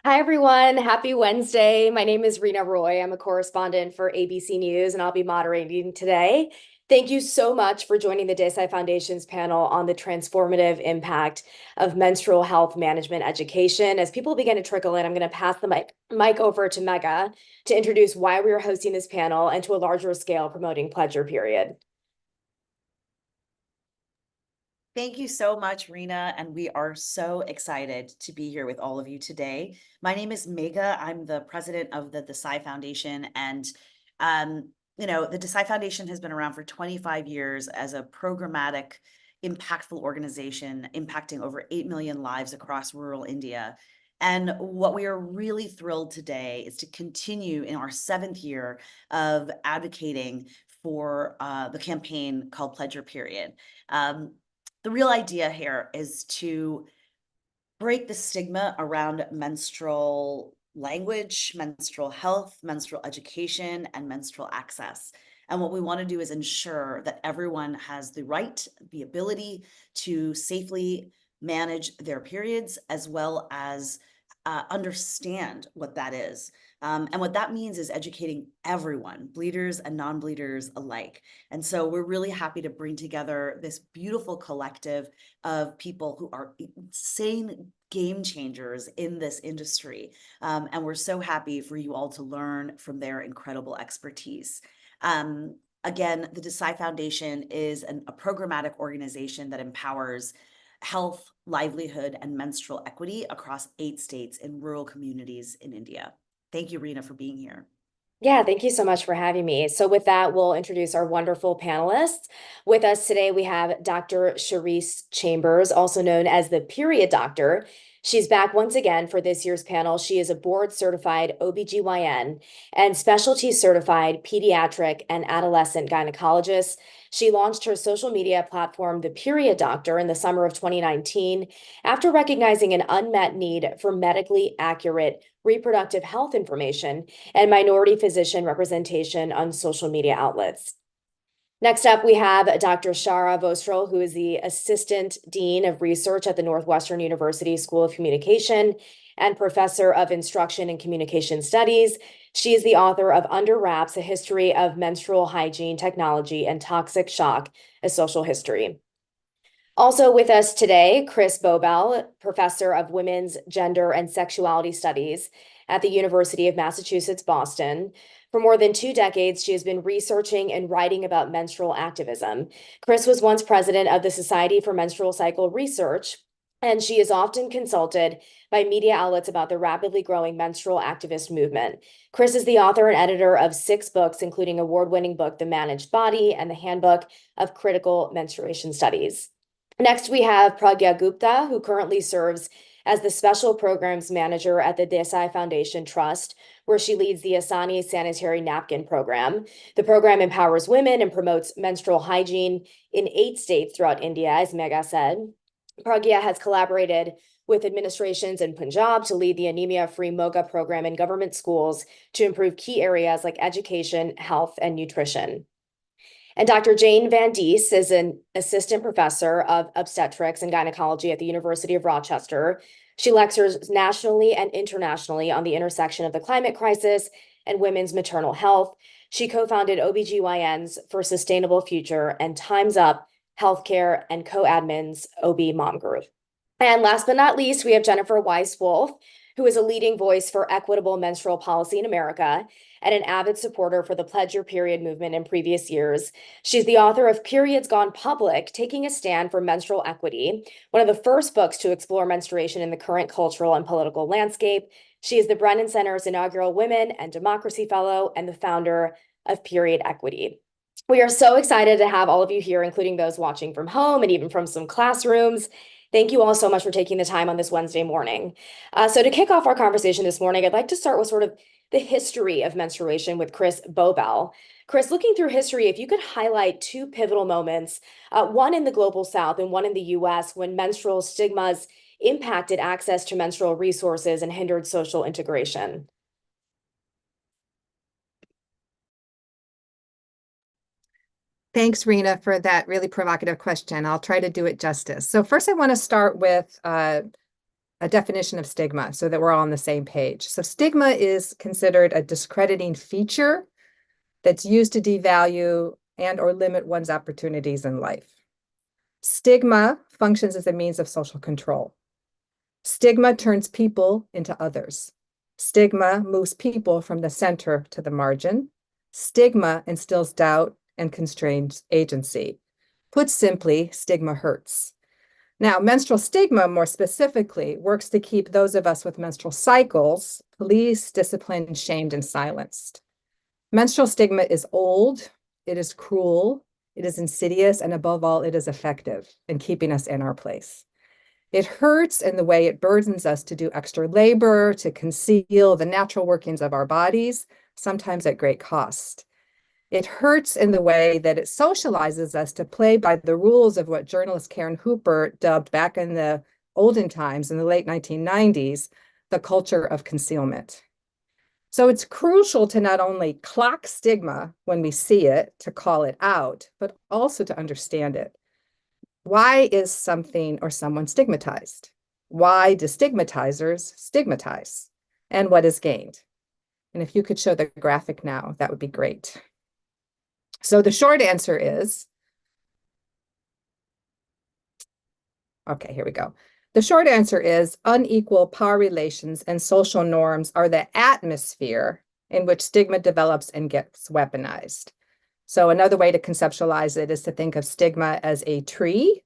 Hi, everyone. Happy Wednesday. My name is Rena Roy. I'm a correspondent for ABC News, and I'll be moderating today. Thank you so much for joining the Desai Foundation's panel on the transformative impact of menstrual health management education. As people begin to trickle in, I'm going to pass the mic over to Mega to introduce why we are hosting this panel and to a larger scale promoting Pledge Your Period. Thank you so much, Rena, and we are so excited to be here with all of you today. My name is Mega. I'm the president of the Desai Foundation, and the Desai Foundation has been around for 25 years as a programmatic, impactful organization impacting over 8 million lives across rural India. And what we are really thrilled today is to continue in our 7th year of advocating for the campaign called Pledge Your Period. The real idea here is to break the stigma around menstrual language, menstrual health, menstrual education, and menstrual access. And what we want to do is ensure that everyone has the right, the ability to safely manage their periods, as well as understand what that is. And what that means is educating everyone, bleeders and non-bleeders alike. And so we're really happy to bring together this beautiful collective of people who are insane game changers in this industry. And we're so happy for you all to learn from their incredible expertise. Again, the Desai Foundation is a programmatic organization that empowers health, livelihood, and menstrual equity across 8 states in rural communities in India. Thank you, Rena, for being here. Yeah, thank you so much for having me. So with that, we'll introduce our wonderful panelists. With us today, we have Dr. Charisse Chambers, also known as the Period Doctor. She's back once again for this year's panel. She is a board-certified OBGYN and specialty certified pediatric and adolescent gynecologist. She launched her social media platform, The Period Doctor, in the summer of 2019 after recognizing an unmet need for medically accurate reproductive health information and minority physician representation on social media outlets. Next up, we have Dr. Shara Vostrel, who is the Assistant Dean of Research at the Northwestern University School of Communication and Professor of Instruction and Communication Studies. She is the author of Under Wraps, A History of Menstrual Hygiene Technology and Toxic Shock, a Social History. Also with us today, Chris Bobel, Professor of Women's, Gender, and Sexuality Studies at the University of Massachusetts, Boston. For more than 2 decades, she has been researching and writing about menstrual activism. Chris was once president of the Society for Menstrual Cycle Research, and she is often consulted by media outlets about the rapidly growing menstrual activist movement. Chris is the author and editor of 6 books, including award-winning book, The Managed Body, and the Handbook of Critical Menstruation Studies. Next, we have Pragya Gupta, who currently serves as the Special Programs Manager at the Desai Foundation Trust, where she leads the Asani Sanitary Napkin Program. The program empowers women and promotes menstrual hygiene in 8 states throughout India, as Mega said. Pragya has collaborated with administrations in Punjab to lead the anemia-free Moga program in government schools to improve key areas like education, health, and nutrition. And Dr. Jane Van Dies is an assistant professor of obstetrics and gynecology at the University of Rochester. She lectures nationally and internationally on the intersection of the climate crisis and women's maternal health. She co-founded OBGYNs for Sustainable Future and Time's Up Healthcare and co-admins OB Mom Group. And last but not least, we have Jennifer Weiss-Wolf, who is a leading voice for equitable menstrual policy in America and an avid supporter for the Pledge Your Period movement in previous years. She's the author of Periods Gone Public, Taking a Stand for Menstrual Equity, one of the first books to explore menstruation in the current cultural and political landscape. She is the Brennan Center's inaugural Women and Democracy Fellow and the founder of Period Equity. We are so excited to have all of you here, including those watching from home and even from some classrooms. Thank you all so much for taking the time on this Wednesday morning. So to kick off our conversation this morning, I'd like to start with sort of the history of menstruation with Chris Bobel. Chris, looking through history, if you could highlight 2 pivotal moments, one in the global South and one in the US, when menstrual stigmas impacted access to menstrual resources and hindered social integration. Thanks, Rena, for that really provocative question. I'll try to do it justice. So first, I want to start with a a definition of stigma so that we're all on the same page. So stigma is considered a discrediting feature that's used to devalue and or limit one's opportunities in life. Stigma functions as a means of social control. Stigma turns people into others. Stigma moves people from the center to the margin. Stigma instills doubt and constrains agency. Put simply, stigma hurts. Now, menstrual stigma, more specifically, works to keep those of us with menstrual cycles policed, disciplined, shamed, and silenced. Menstrual stigma is old, it is cruel, it is insidious, and above all, it is effective in keeping us in our place. It hurts in the way it burdens us to do extra labor, to conceal the natural workings of our bodies, sometimes at great cost. It hurts in the way that it socializes us to play by the rules of what journalist Karen Hooper dubbed back in the olden times, in the late 1990s, the culture of concealment. So it's crucial to not only clock stigma when we see it, to call it out, but also to understand it. Why is something or someone stigmatized? Why do stigmatizers stigmatize? And what is gained? And if you could show the graphic now, that would be great. So the short answer is, okay, here we go. The short answer is unequal power relations and social norms are the atmosphere in which stigma develops and gets weaponized. So another way to conceptualize it is to think of stigma as a tree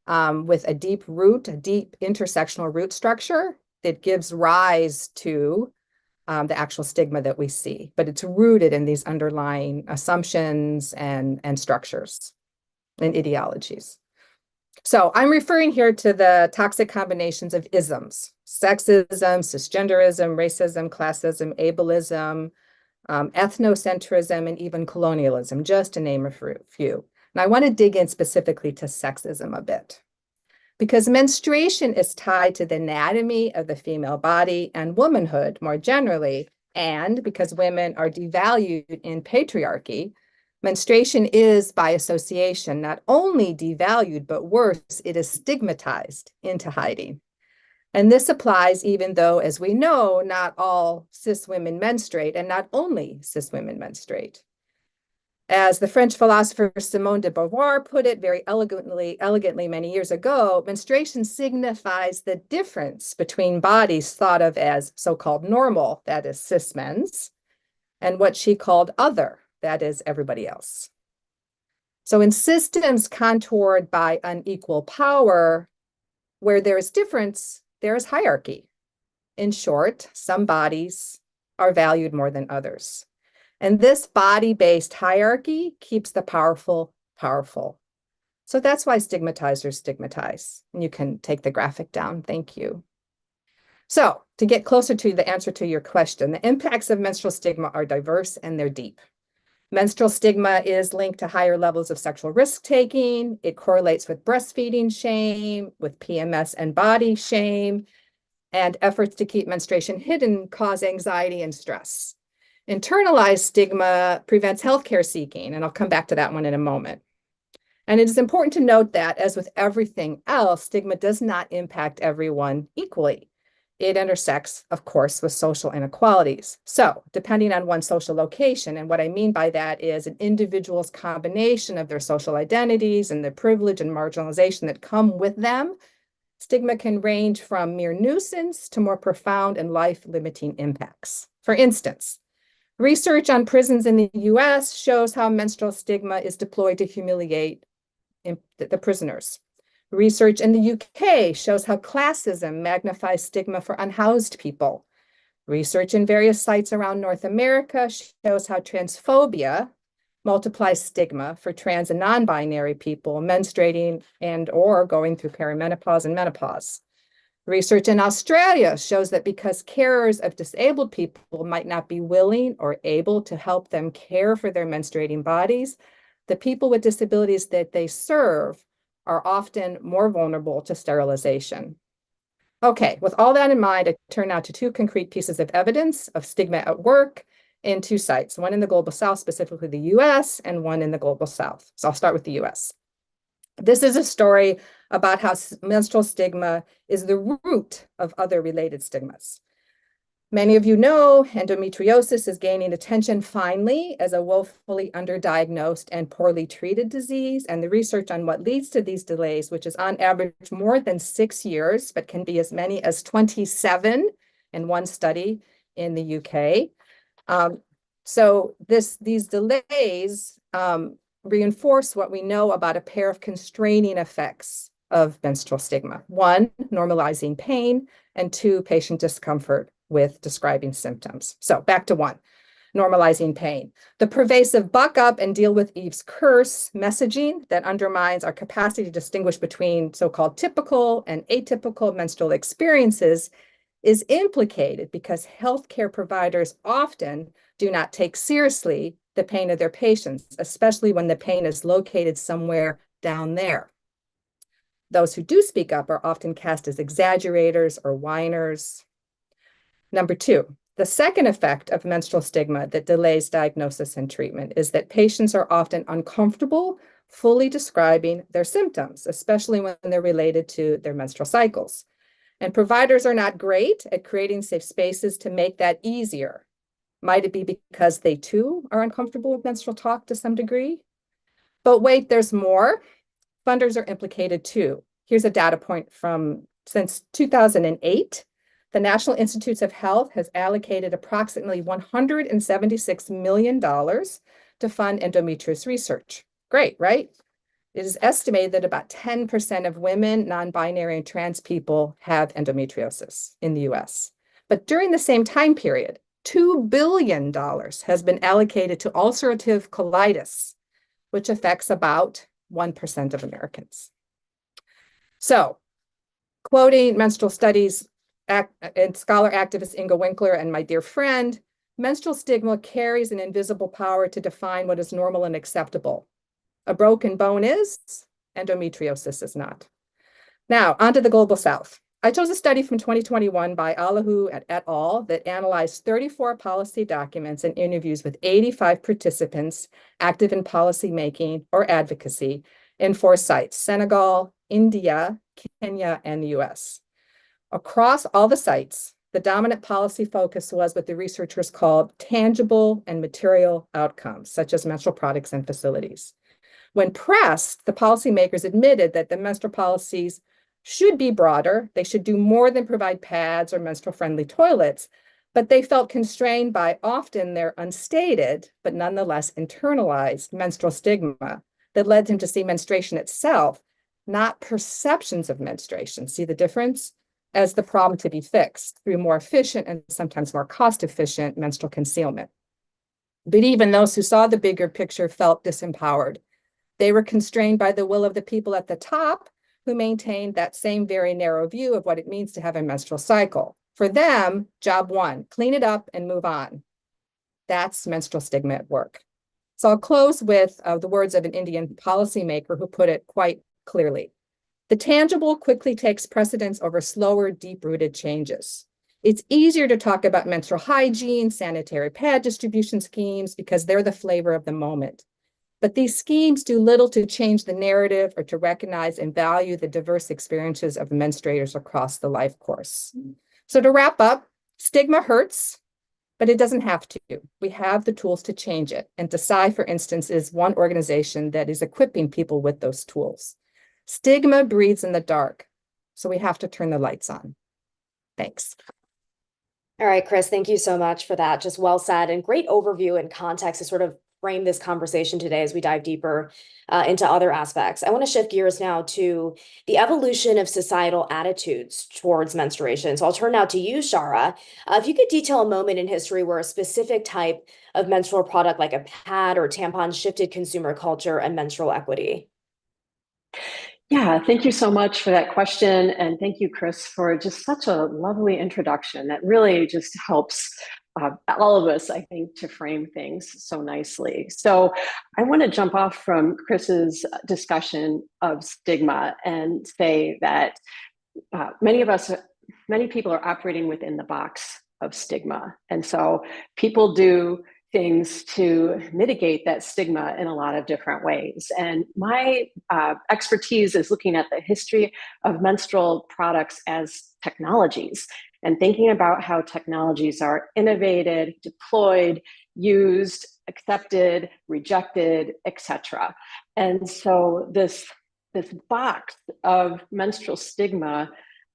with a deep root, a deep intersectional root structure that gives rise to the actual stigma that we see. But it's rooted in these underlying assumptions and structures and ideologies. So I'm referring here to the toxic combinations of isms: sexism, cisgenderism, racism, classism, ableism, ethnocentrism, and even colonialism, just to name a few. And I want to dig in specifically to sexism a bit, because menstruation is tied to the anatomy of the female body and womanhood more generally, and because women are devalued in patriarchy, menstruation is, by association, not only devalued, but worse, it is stigmatized into hiding. And this applies even though, as we know, not all cis women menstruate, and not only cis women menstruate. As the French philosopher Simone de Beauvoir put it very elegantly many years ago, menstruation signifies the difference between bodies thought of as so-called normal, that is cis men's, and what she called other, that is everybody else. So in systems contoured by unequal power, where there is difference, there is hierarchy. In short, some bodies are valued more than others. And this body-based hierarchy keeps the powerful powerful. So that's why stigmatizers stigmatize. And you can take the graphic down. Thank you. So to get closer to the answer to your question, the impacts of menstrual stigma are diverse and they're deep. Menstrual stigma is linked to higher levels of sexual risk-taking. It correlates with breastfeeding shame, with PMS and body shame, and efforts to keep menstruation hidden cause anxiety and stress. Internalized stigma prevents healthcare seeking, and I'll come back to that one in a moment. And it is important to note that, as with everything else, stigma does not impact everyone equally. It intersects, of course, with social inequalities. So, depending on one's social location, and what I mean by that is an individual's combination of their social identities and the privilege and marginalization that come with them, stigma can range from mere nuisance to more profound and life-limiting impacts. For instance, research on prisons in the US shows how menstrual stigma is deployed to humiliate the prisoners. Research in the UK shows how classism magnifies stigma for unhoused people. Research in various sites around North America shows how transphobia multiplies stigma for trans and non-binary people menstruating and or going through perimenopause and menopause. Research in Australia shows that because carers of disabled people might not be willing or able to help them care for their menstruating bodies, the people with disabilities that they serve are often more vulnerable to sterilization. Okay, with all that in mind, I turn now to two concrete pieces of evidence of stigma at work in two sites, one in the Global South, specifically the US, and one in the Global South. So I'll start with the US. This is a story about how menstrual stigma is the root of other related stigmas. Many of you know endometriosis is gaining attention finally as a woefully underdiagnosed and poorly treated disease. And the research on what leads to these delays, which is on average more than 6 years, but can be as many as 27 in one study in the UK. So these delays reinforce what we know about a pair of constraining effects of menstrual stigma. One, normalizing pain, and two, patient discomfort with describing symptoms. So back to one, normalizing pain. The pervasive buck up and deal with Eve's curse messaging that undermines our capacity to distinguish between so-called typical and atypical menstrual experiences is implicated because healthcare providers often do not take seriously the pain of their patients, especially when the pain is located somewhere down there. Those who do speak up are often cast as exaggerators or whiners. Number two, the second effect of menstrual stigma that delays diagnosis and treatment is that patients are often uncomfortable fully describing their symptoms, especially when they're related to their menstrual cycles. And providers are not great at creating safe spaces to make that easier. Might it be because they too are uncomfortable with menstrual talk to some degree? But wait, there's more. Funders are implicated too. Here's a data point from since 2008. The National Institutes of Health has allocated approximately $176 million to fund endometriosis research. Great, right? It is estimated that about 10% of women, non-binary, and trans people have endometriosis in the US. But during the same time period, $2 billion has been allocated to ulcerative colitis, which affects about 1% of Americans. So, quoting menstrual studies and scholar activist Inga Winkler and my dear friend, menstrual stigma carries an invisible power to define what is normal and acceptable. A broken bone is, endometriosis is not. Now, onto the Global South. I chose a study from 2021 by Allahu et al. That analyzed 34 policy documents and interviews with 85 participants active in policy making or advocacy in 4 sites: Senegal, India, Kenya, and the US. Across all the sites, the dominant policy focus was what the researchers called tangible and material outcomes, such as menstrual products and facilities. When pressed, the policymakers admitted that the menstrual policies should be broader. They should do more than provide pads or menstrual-friendly toilets, but they felt constrained by often their unstated, but nonetheless internalized menstrual stigma that led them to see menstruation itself, not perceptions of menstruation, see the difference, as the problem to be fixed through more efficient and sometimes more cost-efficient menstrual concealment. But even those who saw the bigger picture felt disempowered. They were constrained by the will of the people at the top who maintained that same very narrow view of what it means to have a menstrual cycle. For them, job one, clean it up and move on. That's menstrual stigma at work. So I'll close with the words of an Indian policymaker who put it quite clearly. The tangible quickly takes precedence over slower, deep-rooted changes. It's easier to talk about menstrual hygiene, sanitary pad distribution schemes, because they're the flavor of the moment. But these schemes do little to change the narrative or to recognize and value the diverse experiences of menstruators across the life course. So to wrap up, stigma hurts, but it doesn't have to. We have the tools to change it. And DECI, for instance, is one organization that is equipping people with those tools. Stigma breeds in the dark, so we have to turn the lights on. Thanks. All right, Chris, thank you so much for that. Just well said and great overview and context to sort of frame this conversation today as we dive deeper into other aspects. I want to shift gears now to the evolution of societal attitudes towards menstruation. So I'll turn now to you, Shara. If you could detail a moment in history where a specific type of menstrual product like a pad or tampon shifted consumer culture and menstrual equity. Yeah, thank you so much for that question. And thank you, Chris, for just such a lovely introduction that really just helps all of us, I think, to frame things so nicely. So I want to jump off from Chris's discussion of stigma and say that many people are operating within the box of stigma. And so people do things to mitigate that stigma in a lot of different ways. And my expertise is looking at the history of menstrual products as technologies and thinking about how technologies are innovated, deployed, used, accepted, rejected, etc. And so this box of menstrual stigma,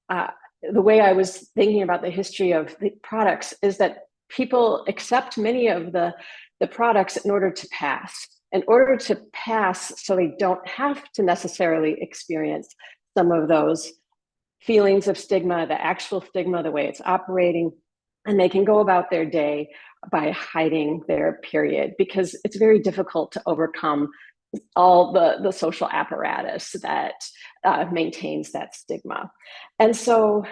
the way I was thinking about the history of the products is that people accept many of the products in order to pass, so they don't have to necessarily experience some of those feelings of stigma, the actual stigma, the way it's operating, and they can go about their day by hiding their period, because it's very difficult to overcome all the social apparatus that maintains that stigma. And so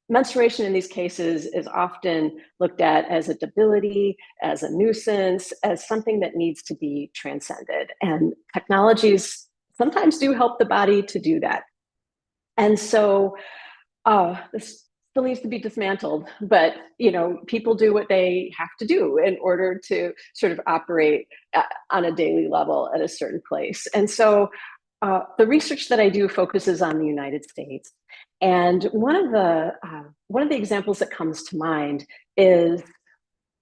menstruation in these cases is often looked at as a debility, as a nuisance, as something that needs to be transcended. And technologies sometimes do help the body to do that. And so this still needs to be dismantled, but people do what they have to do in order to sort of operate on a daily level at a certain place. And so the research that I do focuses on the United States. And one of the examples that comes to mind is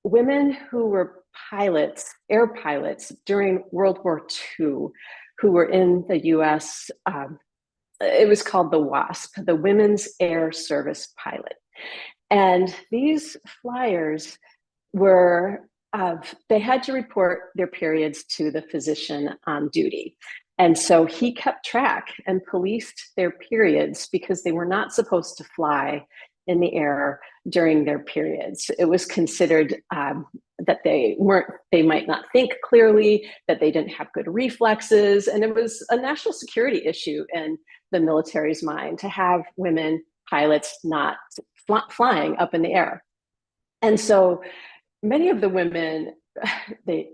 women who were pilots, air pilots during World War II, who were in the US. It was called the WASP, the Women's Air Service Pilot. And these flyers were, they had to report their periods to the physician on duty. And so he kept track and policed their periods because they were not supposed to fly in the air during their periods. It was considered that they might not think clearly, that they didn't have good reflexes. And it was a national security issue in the military's mind to have women pilots not flying up in the air. And so many of the women, they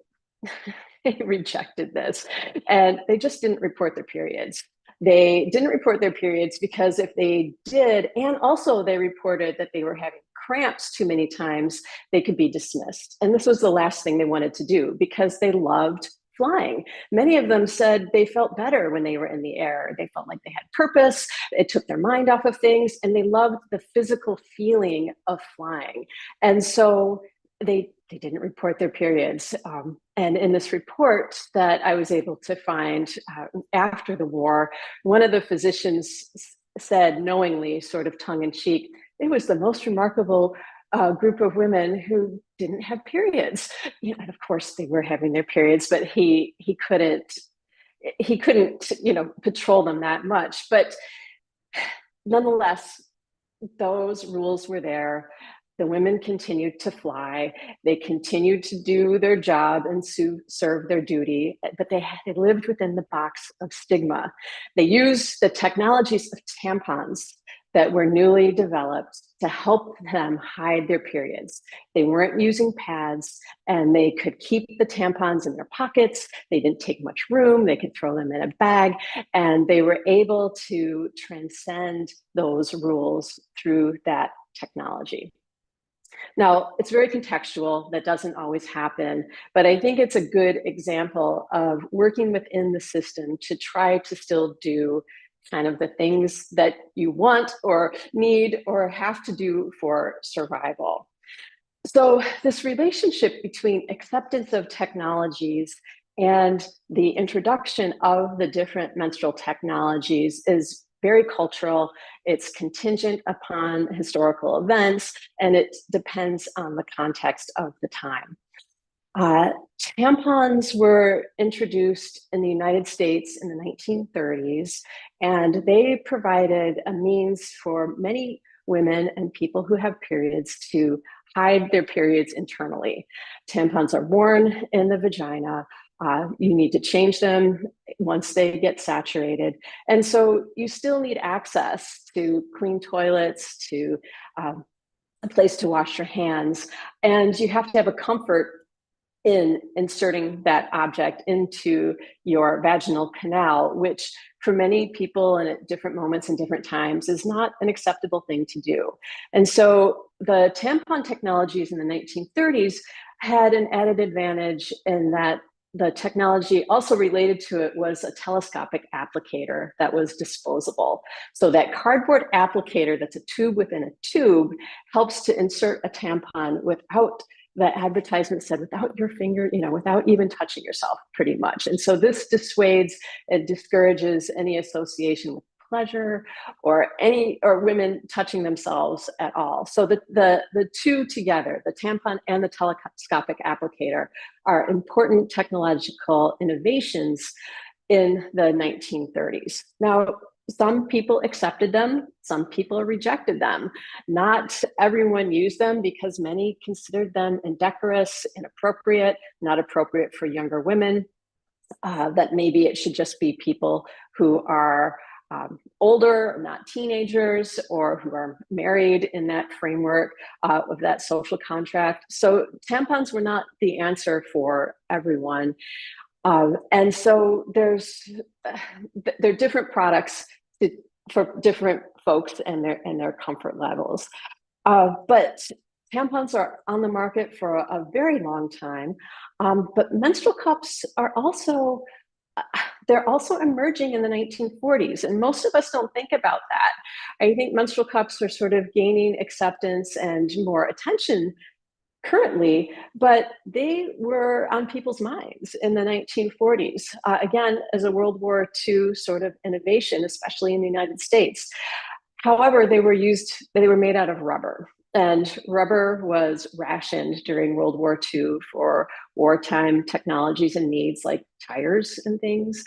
rejected this, and they just didn't report their periods. They didn't report their periods because if they did, and also they reported that they were having cramps too many times, they could be dismissed. And this was the last thing they wanted to do because they loved flying. Many of them said they felt better when they were in the air. They felt like they had purpose. It took their mind off of things, and they loved the physical feeling of flying. And so they didn't report their periods. And in this report that I was able to find after the war, one of the physicians said knowingly, sort of tongue in cheek, it was the most remarkable group of women who didn't have periods. And of course they were having their periods, but he couldn't patrol them that much. But nonetheless, those rules were there. The women continued to fly. They continued to do their job and serve their duty, but they lived within the box of stigma. They used the technologies of tampons that were newly developed to help them hide their periods. They weren't using pads, and they could keep the tampons in their pockets. They didn't take much room. They could throw them in a bag, and they were able to transcend those rules through that technology. Now, it's very contextual. That doesn't always happen, but I think it's a good example of working within the system to try to still do kind of the things that you want or need or have to do for survival. So this relationship between acceptance of technologies and the introduction of the different menstrual technologies is very cultural. It's contingent upon historical events, and it depends on the context of the time. Tampons were introduced in the United States in the 1930s, and they provided a means for many women and people who have periods to hide their periods internally. Tampons are worn in the vagina. You need to change them once they get saturated. And so you still need access to clean toilets, to a place to wash your hands, and you have to have a comfort in inserting that object into your vaginal canal, which for many people and at different moments and different times is not an acceptable thing to do. And so the tampon technologies in the 1930s had an added advantage in that the technology also related to it was a telescopic applicator that was disposable. So that cardboard applicator that's a tube within a tube helps to insert a tampon without, the advertisement said, without your finger, without even touching yourself, pretty much. And so this dissuades and discourages any association with pleasure or women touching themselves at all. So the two together, the tampon and the telescopic applicator, are important technological innovations in the 1930s. Now, some people accepted them, some people rejected them. Not everyone used them because many considered them indecorous, inappropriate, not appropriate for younger women, that maybe it should just be people who are older, not teenagers, or who are married in that framework of that social contract. So tampons were not the answer for everyone. And so they're different products for different folks and their comfort levels. But tampons are on the market for a very long time. But menstrual cups are also they're also emerging in the 1940s, and most of us don't think about that. I think menstrual cups are sort of gaining acceptance and more attention currently, but they were on people's minds in the 1940s, again, as a World War II sort of innovation, especially in the United States. However, they were made out of rubber. And rubber was rationed during World War II for wartime technologies and needs like tires and things.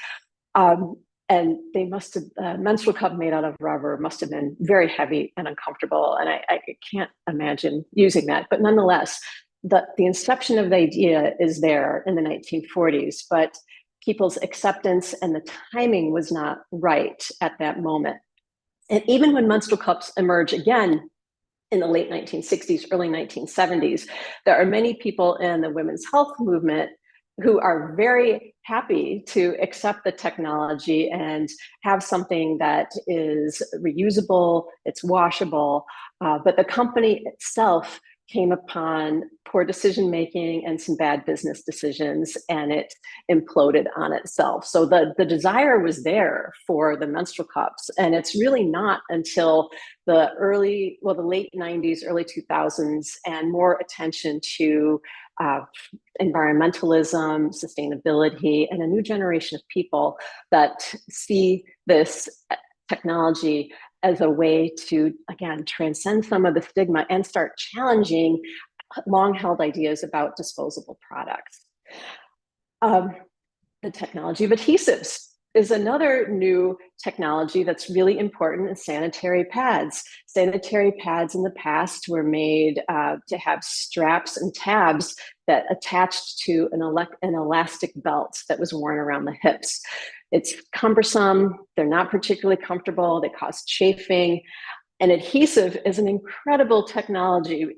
And they must have, menstrual cup made out of rubber must have been very heavy and uncomfortable. And I can't imagine using that. But nonetheless, the inception of the idea is there in the 1940s, but people's acceptance and the timing was not right at that moment. And even when menstrual cups emerge again in the late 1960s, early 1970s, there are many people in the women's health movement who are very happy to accept the technology and have something that is reusable, it's washable, but the company itself came upon poor decision making and some bad business decisions, and it imploded on itself. So the desire was there for the menstrual cups, and it's really not until the late 90s, early 2000s, and more attention to environmentalism, sustainability, and a new generation of people that see this technology as a way to, again, transcend some of the stigma and start challenging long-held ideas about disposable products. The technology of adhesives is another new technology that's really important in sanitary pads. Sanitary pads in the past were made to have straps and tabs that attached to an elastic belt that was worn around the hips. It's cumbersome, they're not particularly comfortable, they cause chafing. And adhesive is an incredible technology,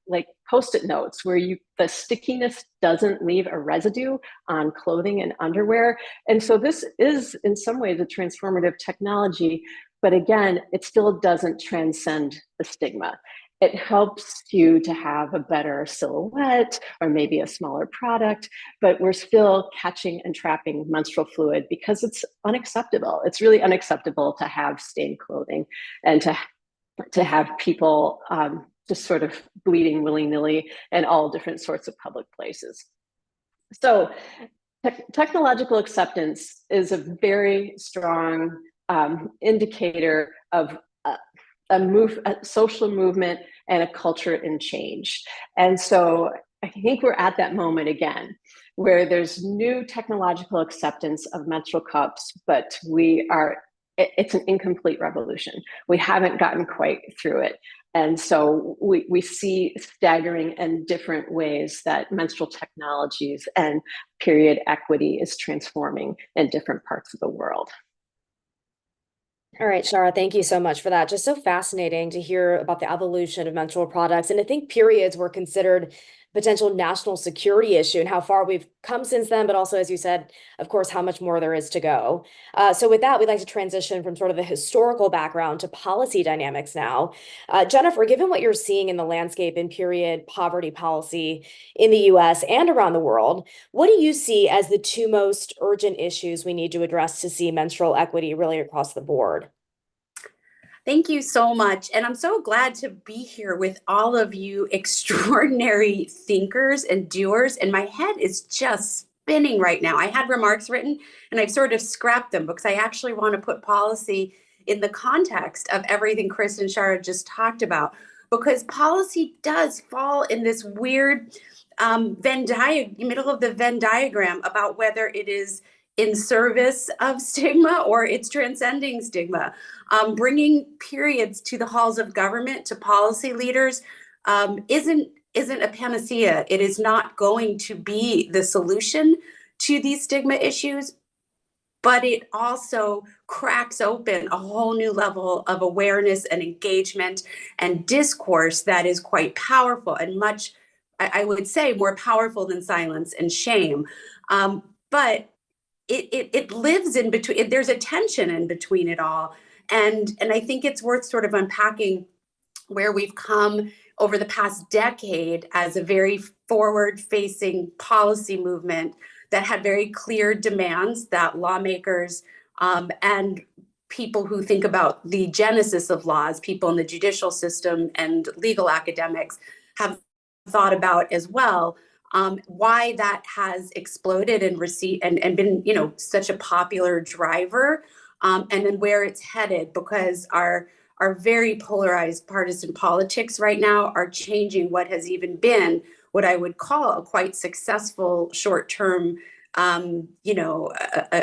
like Post-it notes, where the stickiness doesn't leave a residue on clothing and underwear. And so this is, in some ways, a transformative technology. But again, it still doesn't transcend the stigma. It helps you to have a better silhouette or maybe a smaller product, but we're still catching and trapping menstrual fluid because it's unacceptable. It's really unacceptable to have stained clothing and to have people just sort of bleeding willy-nilly in all different sorts of public places. So technological acceptance is a very strong indicator of a social movement and a culture in change. And so I think we're at that moment again, where there's new technological acceptance of menstrual cups, but it's an incomplete revolution. We haven't gotten quite through it. And so we see staggering and different ways that menstrual technologies and period equity is transforming in different parts of the world. All right, Shara, thank you so much for that. Just so fascinating to hear about the evolution of menstrual products. And I think periods were considered potential national security issue and how far we've come since then, but also, as you said, of course, how much more there is to go. So with that, we'd like to transition from sort of the historical background to policy dynamics now. Jennifer, given what you're seeing in the landscape in period poverty policy in the US and around the world, what do you see as the two most urgent issues we need to address to see menstrual equity really across the board? Thank you so much. And I'm so glad to be here with all of you extraordinary thinkers and doers. And my head is just spinning right now. I had remarks written and I've sort of scrapped them because I actually want to put policy in the context of everything Chris and Shara just talked about. Because policy does fall in this weird middle of the Venn diagram about whether it is in service of stigma or it's transcending stigma. Bringing periods to the halls of government, to policy leaders, isn't a panacea. It is not going to be the solution to these stigma issues, but it also cracks open a whole new level of awareness and engagement and discourse that is quite powerful and much, I would say, more powerful than silence and shame. But it lives in between. There's a tension in between it all, and I think it's worth sort of unpacking where we've come over the past decade as a very forward-facing policy movement that had very clear demands that lawmakers and people who think about the genesis of laws, people in the judicial system and legal academics have thought about as well. Why that has exploded and received and been, such a popular driver, and then where it's headed, because our very polarized partisan politics right now are changing what has even been what I would call a quite successful short-term,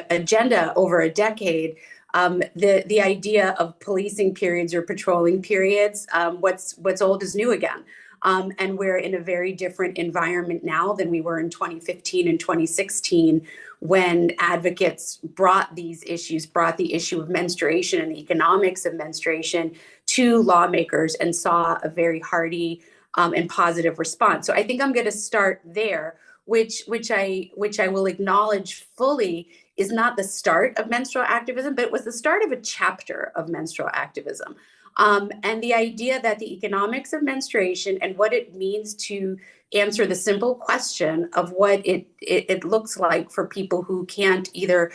agenda over a decade. The idea of policing periods or patrolling periods, what's old is new again. And we're in a very different environment now than we were in 2015 and 2016, when advocates brought the issue of menstruation and the economics of menstruation to lawmakers and saw a very hearty and positive response. So I think I'm going to start there, which I will acknowledge fully is not the start of menstrual activism, but it was the start of a chapter of menstrual activism. And the idea that the economics of menstruation and what it means to answer the simple question of what it looks like for people who can't either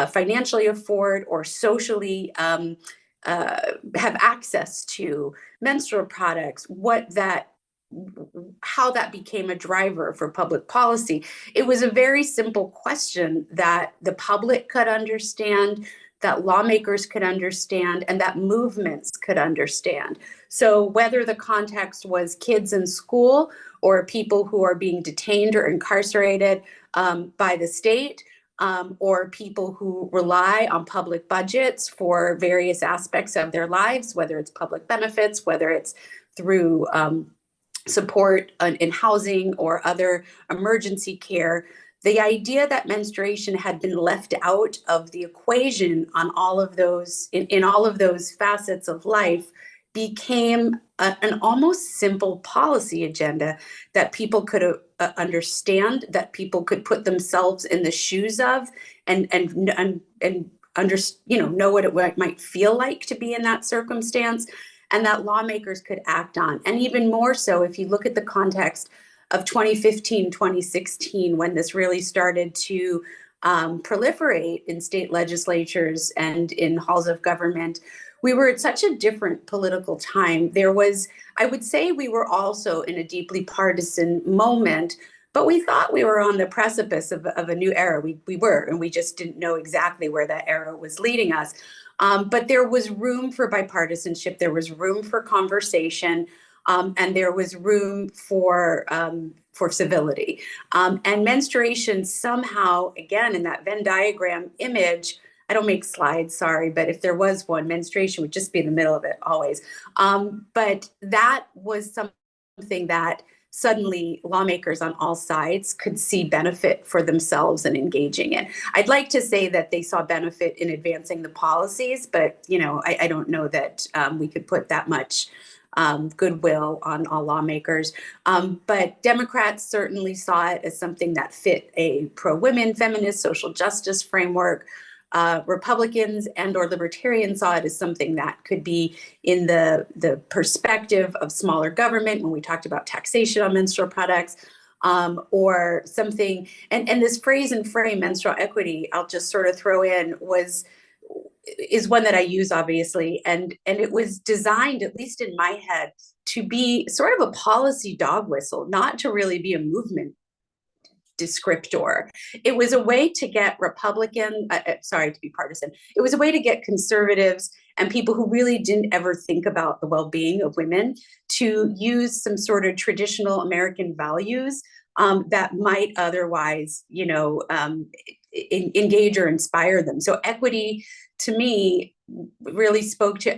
financially afford or socially have access to menstrual products, how that became a driver for public policy. It was a very simple question that the public could understand, that lawmakers could understand, and that movements could understand. So whether the context was kids in school or people who are being detained or incarcerated by the state, or people who rely on public budgets for various aspects of their lives, whether it's public benefits, whether it's through support in housing or other emergency care, the idea that menstruation had been left out of the equation on all of those in all of those facets of life became an almost simple policy agenda that people could understand, that people could put themselves in the shoes of, and know what it might feel like to be in that circumstance, and that lawmakers could act on. And even more so, if you look at the context of 2015, 2016, when this really started to proliferate in state legislatures and in halls of government, we were at such a different political time. I would say we were also in a deeply partisan moment, but we thought we were on the precipice of a new era. We were, and we just didn't know exactly where that era was leading us. But there was room for bipartisanship, there was room for conversation, and there was room for civility. And menstruation somehow, again, in that Venn diagram image, I don't make slides, sorry, but if there was one, menstruation would just be in the middle of it always. But that was something that suddenly lawmakers on all sides could see benefit for themselves in engaging in. I'd like to say that they saw benefit in advancing the policies, but I don't know that we could put that much goodwill on all lawmakers. But Democrats certainly saw it as something that fit a pro-women, feminist, social justice framework. Republicans and or libertarians saw it as something that could be in the perspective of smaller government when we talked about taxation on menstrual products, or something. And this phrase and frame, menstrual equity, I'll just sort of throw in, is one that I use, obviously, and it was designed, at least in my head, to be sort of a policy dog whistle, not to really be a movement descriptor. It was a way to get sorry to be partisan, it was a way to get conservatives and people who really didn't ever think about the well-being of women to use some sort of traditional American values that might otherwise, engage or inspire them. So equity, to me, really spoke to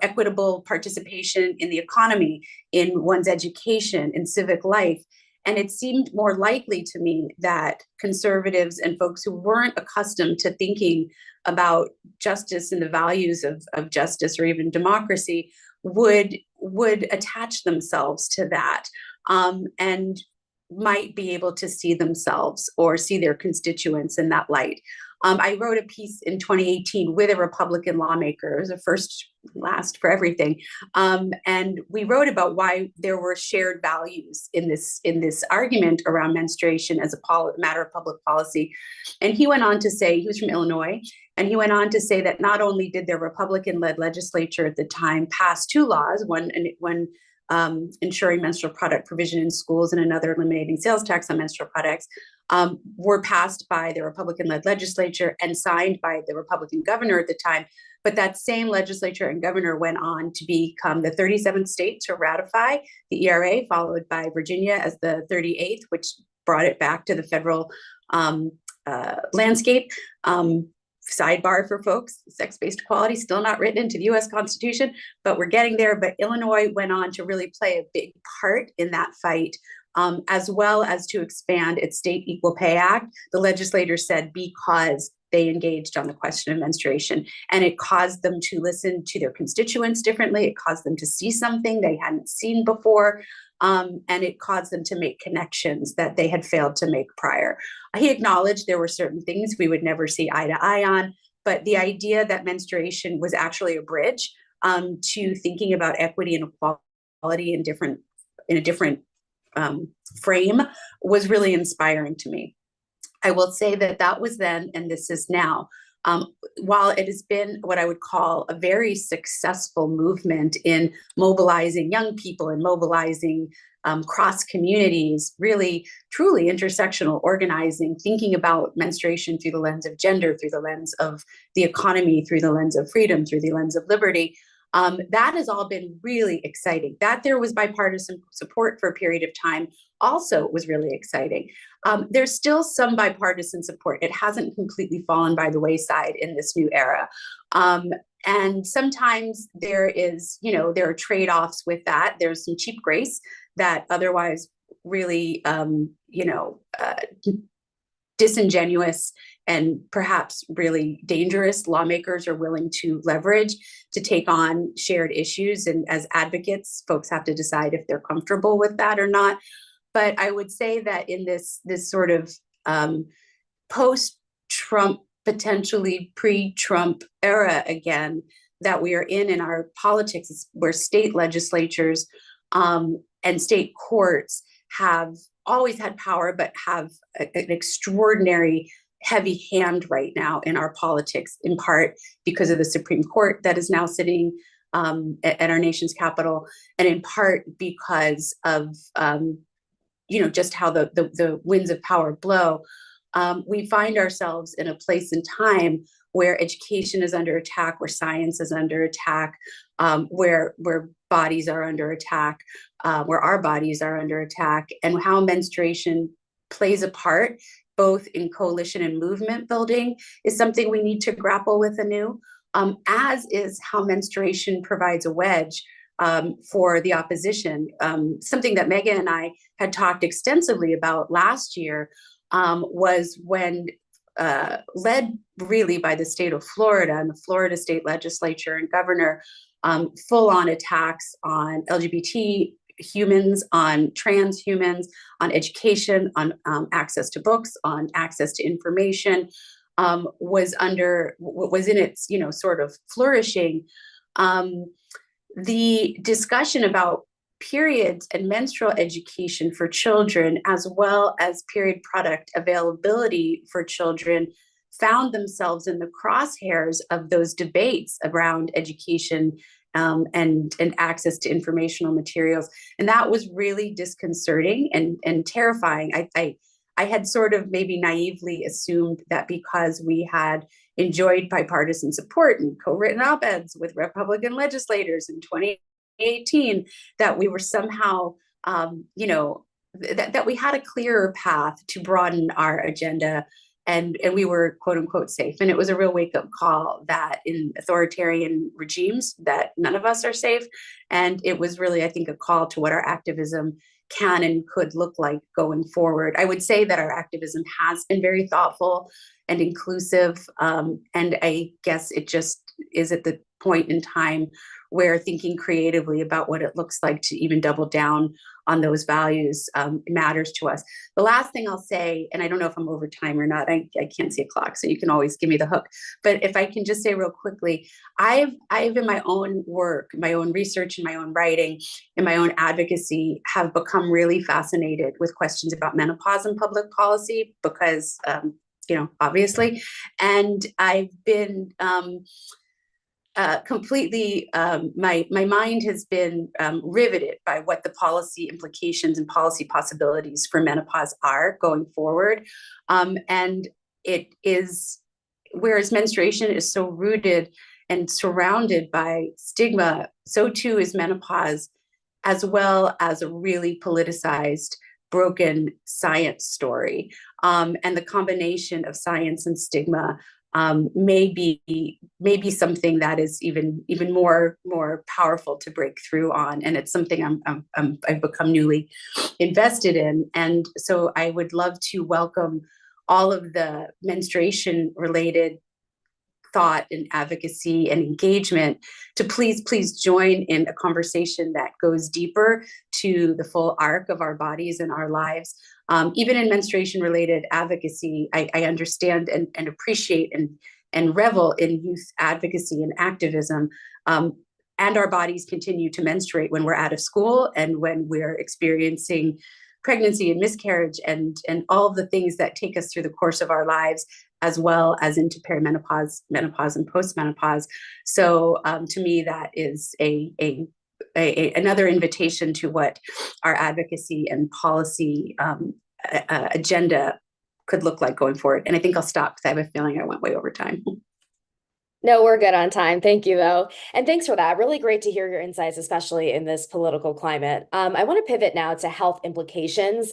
equitable participation in the economy, in one's education, in civic life. And it seemed more likely to me that conservatives and folks who weren't accustomed to thinking about justice and the values of justice or even democracy would attach themselves to that, and might be able to see themselves or see their constituents in that light. I wrote a piece in 2018 with a Republican lawmaker. It was a first, last for everything, and we wrote about why there were shared values in this argument around menstruation as a matter of public policy. And he went on to say, he was from Illinois, and he went on to say that not only did their Republican-led legislature at the time pass two laws, one ensuring menstrual product provision in schools and another eliminating sales tax on menstrual products, were passed by the Republican-led legislature and signed by the Republican governor at the time. But that same legislature and governor went on to become the 37th state to ratify the ERA, followed by Virginia as the 38th, which brought it back to the federal landscape. Sidebar for folks, sex-based equality still not written into the US Constitution, but we're getting there. But Illinois went on to really play a big part in that fight, as well as to expand its state Equal Pay Act. The legislators said because they engaged on the question of menstruation, and it caused them to listen to their constituents differently. It caused them to see something they hadn't seen before. And it caused them to make connections that they had failed to make prior. He acknowledged there were certain things we would never see eye to eye on, but the idea that menstruation was actually a bridge to thinking about equity and equality in a different frame was really inspiring to me. I will say that was then, and this is now. While it has been what I would call a very successful movement in mobilizing young people and mobilizing cross communities, really, truly intersectional organizing, thinking about menstruation through the lens of gender, through the lens of the economy, through the lens of freedom, through the lens of liberty, that has all been really exciting. That there was bipartisan support for a period of time also was really exciting. There's still some bipartisan support. It hasn't completely fallen by the wayside in this new era. And sometimes there are trade-offs with that. There's some cheap grace that otherwise really, disingenuous and perhaps really dangerous lawmakers are willing to leverage to take on shared issues. And as advocates, folks have to decide if they're comfortable with that or not. But I would say that in this sort of post-Trump, potentially pre-Trump era again, that we are in our politics, where state legislatures and state courts have always had power, but have an extraordinary heavy hand right now in our politics, in part because of the Supreme Court that is now sitting at our nation's capital, and in part because of just how the winds of power blow. We find ourselves in a place and time where education is under attack, where science is under attack, where bodies are under attack, where our bodies are under attack, and how menstruation plays a part both in coalition and movement building is something we need to grapple with anew, as is how menstruation provides a wedge for the opposition. Something that Megan and I had talked extensively about last year was when, led really by the state of Florida and the Florida state legislature and governor, full-on attacks on LGBT humans, on trans humans, on education, on access to books, on access to information, was in its, sort of flourishing. The discussion about periods and menstrual education for children, as well as period product availability for children, found themselves in the crosshairs of those debates around education, and access to informational materials. And that was really disconcerting and terrifying. I had sort of maybe naively assumed that because we had enjoyed bipartisan support and co-written op-eds with Republican legislators in 2018, that we were somehow, that we had a clearer path to broaden our agenda, and we were quote unquote safe. And it was a real wake-up call that in authoritarian regimes that none of us are safe. And it was really, I think, a call to what our activism can and could look like going forward. I would say that our activism has been very thoughtful and inclusive. And I guess it just is at the point in time where thinking creatively about what it looks like to even double down on those values matters to us. The last thing I'll say, and I don't know if I'm over time or not, I can't see a clock, so you can always give me the hook. But if I can just say real quickly, I've in my own work, my own research and my own writing and my own advocacy have become really fascinated with questions about menopause and public policy because, obviously, and I've been completely, my mind has been riveted by what the policy implications and policy possibilities for menopause are going forward. And it is, whereas menstruation is so rooted and surrounded by stigma, so too is menopause, as well as a really politicized, broken science story. And the combination of science and stigma may be something that is even more powerful to break through on, and it's something I've become newly invested in. And so I would love to welcome all of the menstruation related thought and advocacy and engagement to please join in a conversation that goes deeper to the full arc of our bodies and our lives. Even in menstruation related advocacy, I understand and appreciate and revel in youth advocacy and activism. And our bodies continue to menstruate when we're out of school and when we're experiencing pregnancy and miscarriage and all of the things that take us through the course of our lives, as well as into perimenopause, menopause, and postmenopause. So to me, that is another invitation to what our advocacy and policy agenda could look like going forward. And I think I'll stop because I have a feeling I went way over time. No, we're good on time. Thank you, though. And thanks for that. Really great to hear your insights, especially in this political climate. I want to pivot now to health implications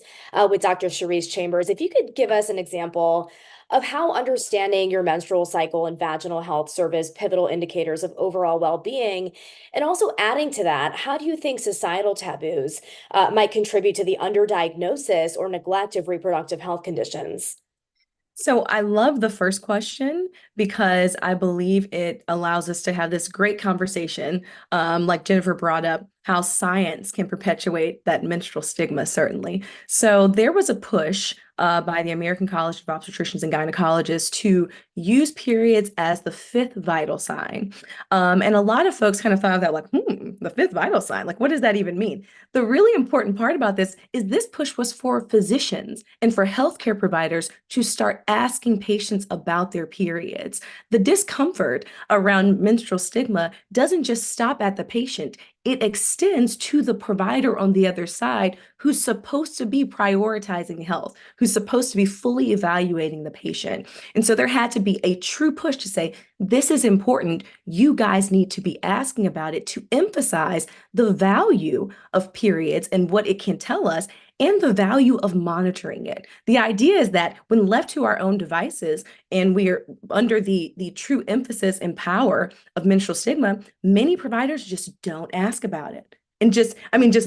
with Dr. Cherise Chambers. If you could give us an example of how understanding your menstrual cycle and vaginal health serve as pivotal indicators of overall well-being. And also adding to that, how do you think societal taboos might contribute to the underdiagnosis or neglect of reproductive health conditions? So I love the first question because I believe it allows us to have this great conversation, like Jennifer brought up, how science can perpetuate that menstrual stigma, certainly. So there was a push by the American College of Obstetricians and Gynecologists to use periods as the fifth vital sign. And a lot of folks kind of thought of that like, the fifth vital sign, like what does that even mean? The really important part about this is this push was for physicians and for healthcare providers to start asking patients about their periods. The discomfort around menstrual stigma doesn't just stop at the patient. It extends to the provider on the other side who's supposed to be prioritizing health, who's supposed to be fully evaluating the patient. And so there had to be a true push to say, this is important. You guys need to be asking about it to emphasize the value of periods and what it can tell us and the value of monitoring it. The idea is that when left to our own devices and we're under the true emphasis and power of menstrual stigma, many providers just don't ask about it. and just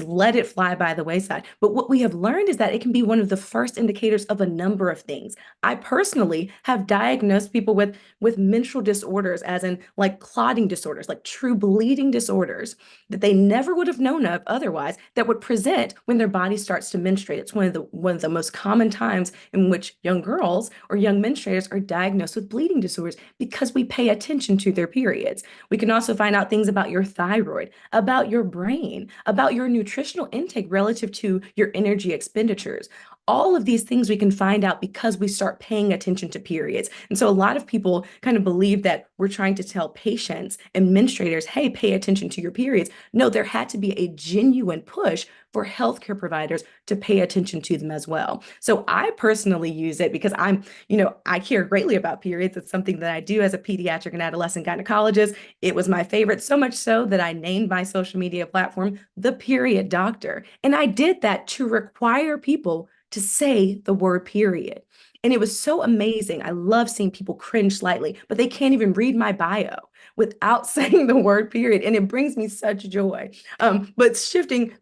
let it fly by the wayside. But what we have learned is that it can be one of the first indicators of a number of things. I personally have diagnosed people with menstrual disorders, as in like clotting disorders, like true bleeding disorders that they never would have known of otherwise, that would present when their body starts to menstruate. It's one of the most common times in which young girls or young menstruators are diagnosed with bleeding disorders because we pay attention to their periods. We can also find out things about your thyroid, about your brain, about your nutritional intake relative to your energy expenditures. All of these things we can find out because we start paying attention to periods. And so a lot of people kind of believe that we're trying to tell patients and menstruators, hey, pay attention to your periods. No, there had to be a genuine push for healthcare providers to pay attention to them as well. So I personally use it because I care greatly about periods. It's something that I do as a pediatric and adolescent gynecologist. It was my favorite, so much so that I named my social media platform The Period Doctor. And I did that to require people to say the word period. And it was so amazing. I love seeing people cringe slightly, but they can't even read my bio without saying the word period. And it brings me such joy. But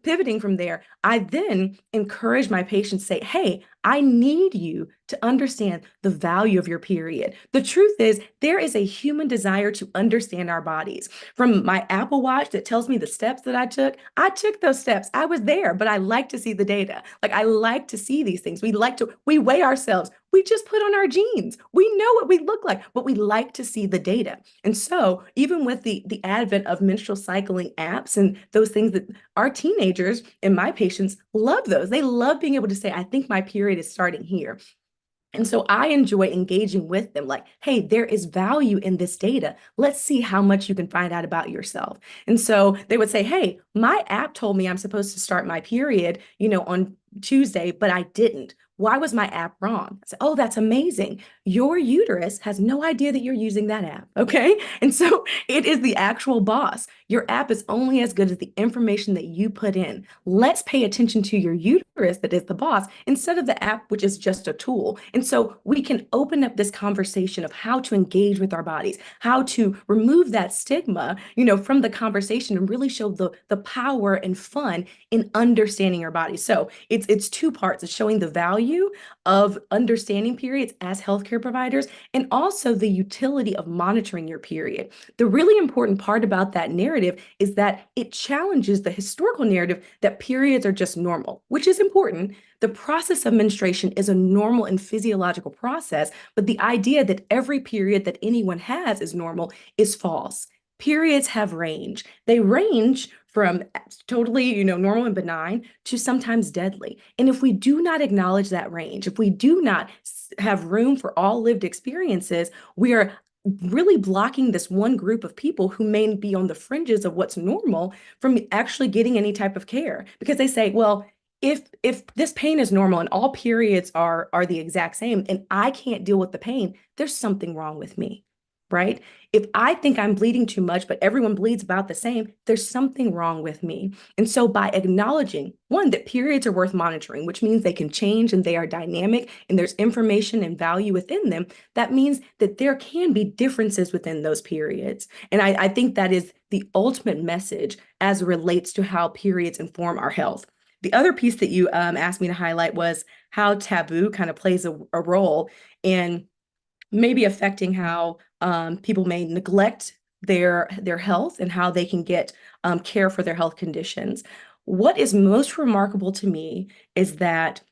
pivoting from there, I then encourage my patients to say, hey, I need you to understand the value of your period. The truth is, there is a human desire to understand our bodies. From my Apple Watch that tells me the steps that I took those steps. I was there, but I like to see the data. Like, I like to see these things. We weigh ourselves. We just put on our jeans. We know what we look like, but we like to see the data. And so even with the advent of menstrual cycling apps and those things, that our teenagers and my patients love those. They love being able to say, I think my period is starting here. And so I enjoy engaging with them like, hey, there is value in this data. Let's see how much you can find out about yourself. And so they would say, hey, my app told me I'm supposed to start my period, on Tuesday, but I didn't. Why was my app wrong? I said, oh, that's amazing. Your uterus has no idea that you're using that app. Okay. And so it is the actual boss. Your app is only as good as the information that you put in. Let's pay attention to your uterus that is the boss instead of the app, which is just a tool. And so we can open up this conversation of how to engage with our bodies, how to remove that stigma, from the conversation and really show the power and fun in understanding our bodies. So it's two parts. It's showing the value of understanding periods as healthcare providers and also the utility of monitoring your period. The really important part about that narrative is that it challenges the historical narrative that periods are just normal, which is important. The process of menstruation is a normal and physiological process, but the idea that every period that anyone has is normal is false. Periods have range. They range from totally, normal and benign to sometimes deadly. And if we do not acknowledge that range, if we do not have room for all lived experiences, we are really blocking this one group of people who may be on the fringes of what's normal from actually getting any type of care, because they say, well, if this pain is normal and all periods are the exact same and I can't deal with the pain, there's something wrong with me, right? If I think I'm bleeding too much, but everyone bleeds about the same, there's something wrong with me. And so by acknowledging, one, that periods are worth monitoring, which means they can change and they are dynamic and there's information and value within them, that means that there can be differences within those periods. And I think that is the ultimate message as it relates to how periods inform our health. The other piece that you asked me to highlight was how taboo kind of plays a role in maybe affecting how people may neglect their health and how they can get care for their health conditions. What is most remarkable to me is that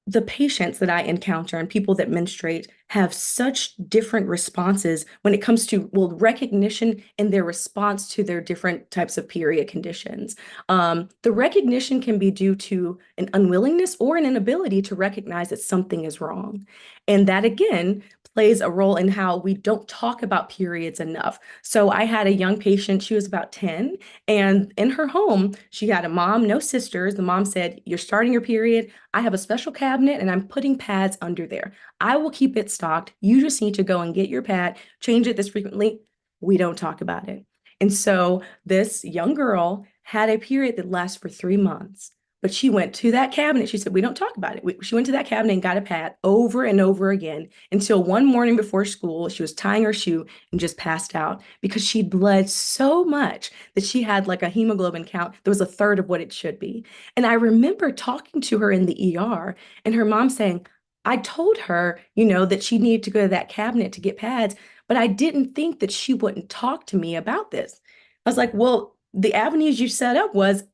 the patients that I encounter and people that menstruate have such different responses when it comes to, well, recognition and their response to their different types of period conditions. The recognition can be due to an unwillingness or an inability to recognize that something is wrong. And that, again, plays a role in how we don't talk about periods enough. So I had a young patient, she was about 10, and in her home, she had a mom, no sisters. The mom said, you're starting your period. I have a special cabinet and I'm putting pads under there. I will keep it stocked. You just need to go and get your pad, change it this frequently. We don't talk about it. And so this young girl had a period that lasts for 3 months. But she went to that cabinet. She said, we don't talk about it. She went to that cabinet and got a pad over and over again until one morning before school, she was tying her shoe and just passed out because she'd bled so much that she had like a hemoglobin count that was a third of what it should be. And I remember talking to her in the ER and her mom saying, I told her, that she needed to go to that cabinet to get pads, but I didn't think that she wouldn't talk to me about this. I was like, well, the avenues you set up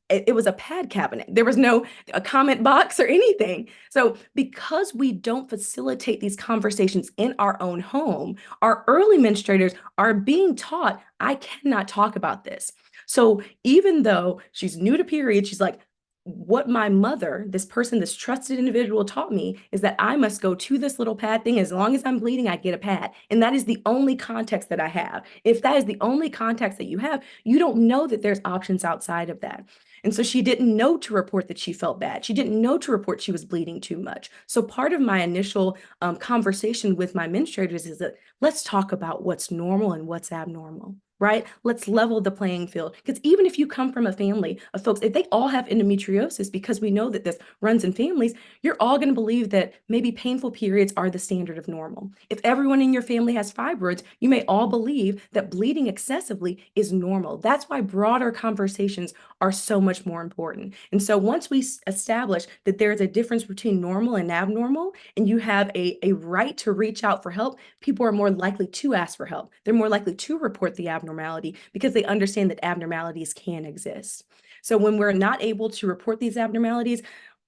it was a pad cabinet. There was no a comment box or anything. So because we don't facilitate these conversations in our own home, our early menstruators are being taught, I cannot talk about this. So even though she's new to period, she's like, what my mother, this person, this trusted individual taught me is that I must go to this little pad thing. As long as I'm bleeding, I get a pad. And that is the only context that I have. If that is the only context that you have, you don't know that there's options outside of that. And so she didn't know to report that she felt bad. She didn't know to report she was bleeding too much. So part of my initial conversation with my menstruators is that let's talk about what's normal and what's abnormal. Right? Let's level the playing field. Because even if you come from a family of folks, if they all have endometriosis, because we know that this runs in families, you're all going to believe that maybe painful periods are the standard of normal. If everyone in your family has fibroids, you may all believe that bleeding excessively is normal. That's why broader conversations are so much more important. And so once we establish that there's a difference between normal and abnormal, and you have a right to reach out for help, people are more likely to ask for help. They're more likely to report the abnormality because they understand that abnormalities can exist. So when we're not able to report these abnormalities,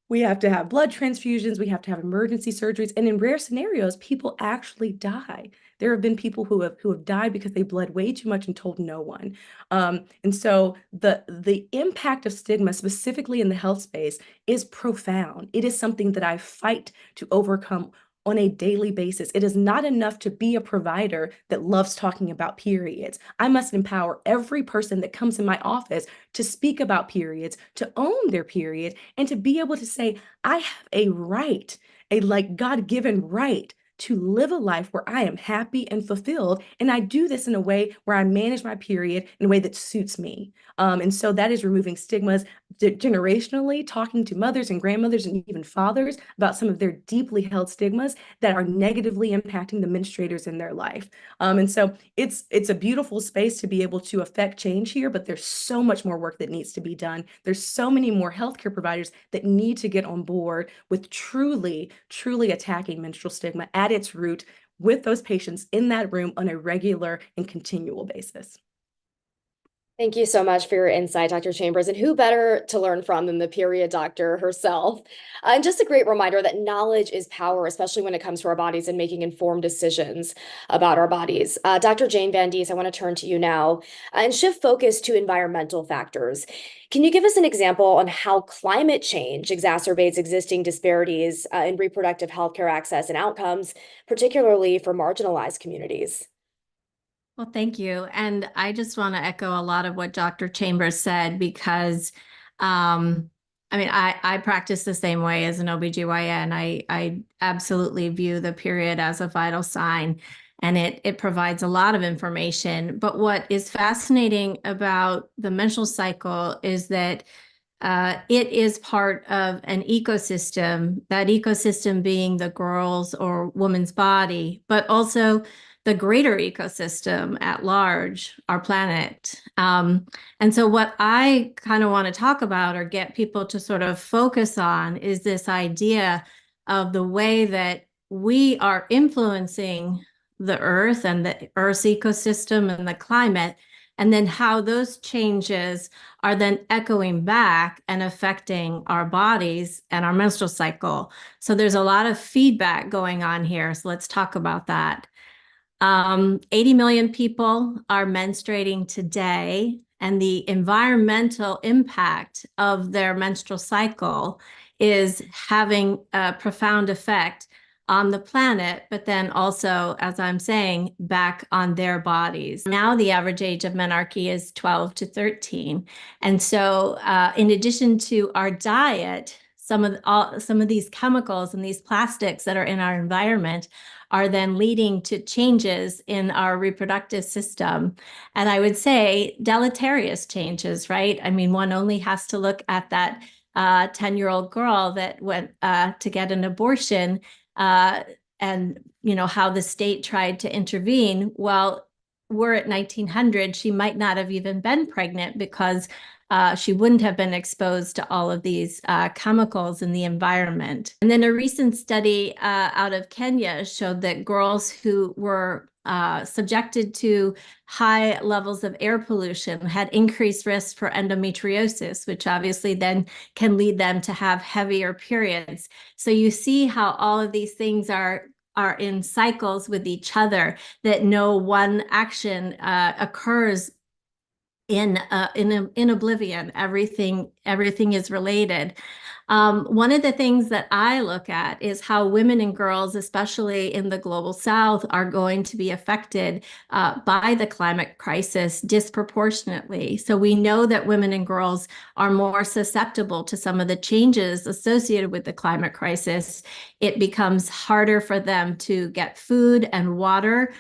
we have to have blood transfusions, we have to have emergency surgeries, and in rare scenarios, people actually die. There have been people who have died because they bled way too much and told no one. And so the impact of stigma, specifically in the health space, is profound. It is something that I fight to overcome on a daily basis. It is not enough to be a provider that loves talking about periods. I must empower every person that comes in my office to speak about periods, to own their period, and to be able to say, I have a right, a like God-given right to live a life where I am happy and fulfilled. And I do this in a way where I manage my period in a way that suits me. And so that is removing stigmas generationally, talking to mothers and grandmothers and even fathers about some of their deeply held stigmas that are negatively impacting the menstruators in their life. And so it's a beautiful space to be able to affect change here, but there's so much more work that needs to be done. There's so many more healthcare providers that need to get on board with truly, truly attacking menstrual stigma at its root with those patients in that room on a regular and continual basis. Thank you so much for your insight, Dr. Chambers. And who better to learn from than the period doctor herself? And just a great reminder that knowledge is power, especially when it comes to our bodies and making informed decisions about our bodies. Dr. Jane Van Dies, I want to turn to you now and shift focus to environmental factors. Can you give us an example on how climate change exacerbates existing disparities in reproductive healthcare access and outcomes, particularly for marginalized communities? Well, thank you. And I just want to echo a lot of what Dr. Chambers said because, I practice the same way as an OBGYN. I absolutely view the period as a vital sign and it provides a lot of information. But what is fascinating about the menstrual cycle is that it is part of an ecosystem, that ecosystem being the girl's or woman's body, but also the greater ecosystem at large, our planet. And so what I kind of want to talk about or get people to sort of focus on is this idea of the way that we are influencing the earth and the earth's ecosystem and the climate, and then how those changes are then echoing back and affecting our bodies and our menstrual cycle. So there's a lot of feedback going on here. So let's talk about that. 80 million people are menstruating today, and the environmental impact of their menstrual cycle is having a profound effect on the planet, but then also, as I'm saying, back on their bodies. Now the average age of menarche is 12 to 13. And so in addition to our diet, some of these chemicals and these plastics that are in our environment are then leading to changes in our reproductive system. And I would say deleterious changes, right? I mean, one only has to look at that 10-year-old girl that went to get an abortion, and how the state tried to intervene. Well, we're at 1900, she might not have even been pregnant because she wouldn't have been exposed to all of these chemicals in the environment. And then a recent study out of Kenya showed that girls who were subjected to high levels of air pollution had increased risk for endometriosis, which obviously then can lead them to have heavier periods. So you see how all of these things are in cycles with each other, that no one action occurs in oblivion. Everything is related. One of the things that I look at is how women and girls, especially in the global South, are going to be affected by the climate crisis disproportionately. So we know that women and girls are more susceptible to some of the changes associated with the climate crisis. It becomes harder for them to get food and water.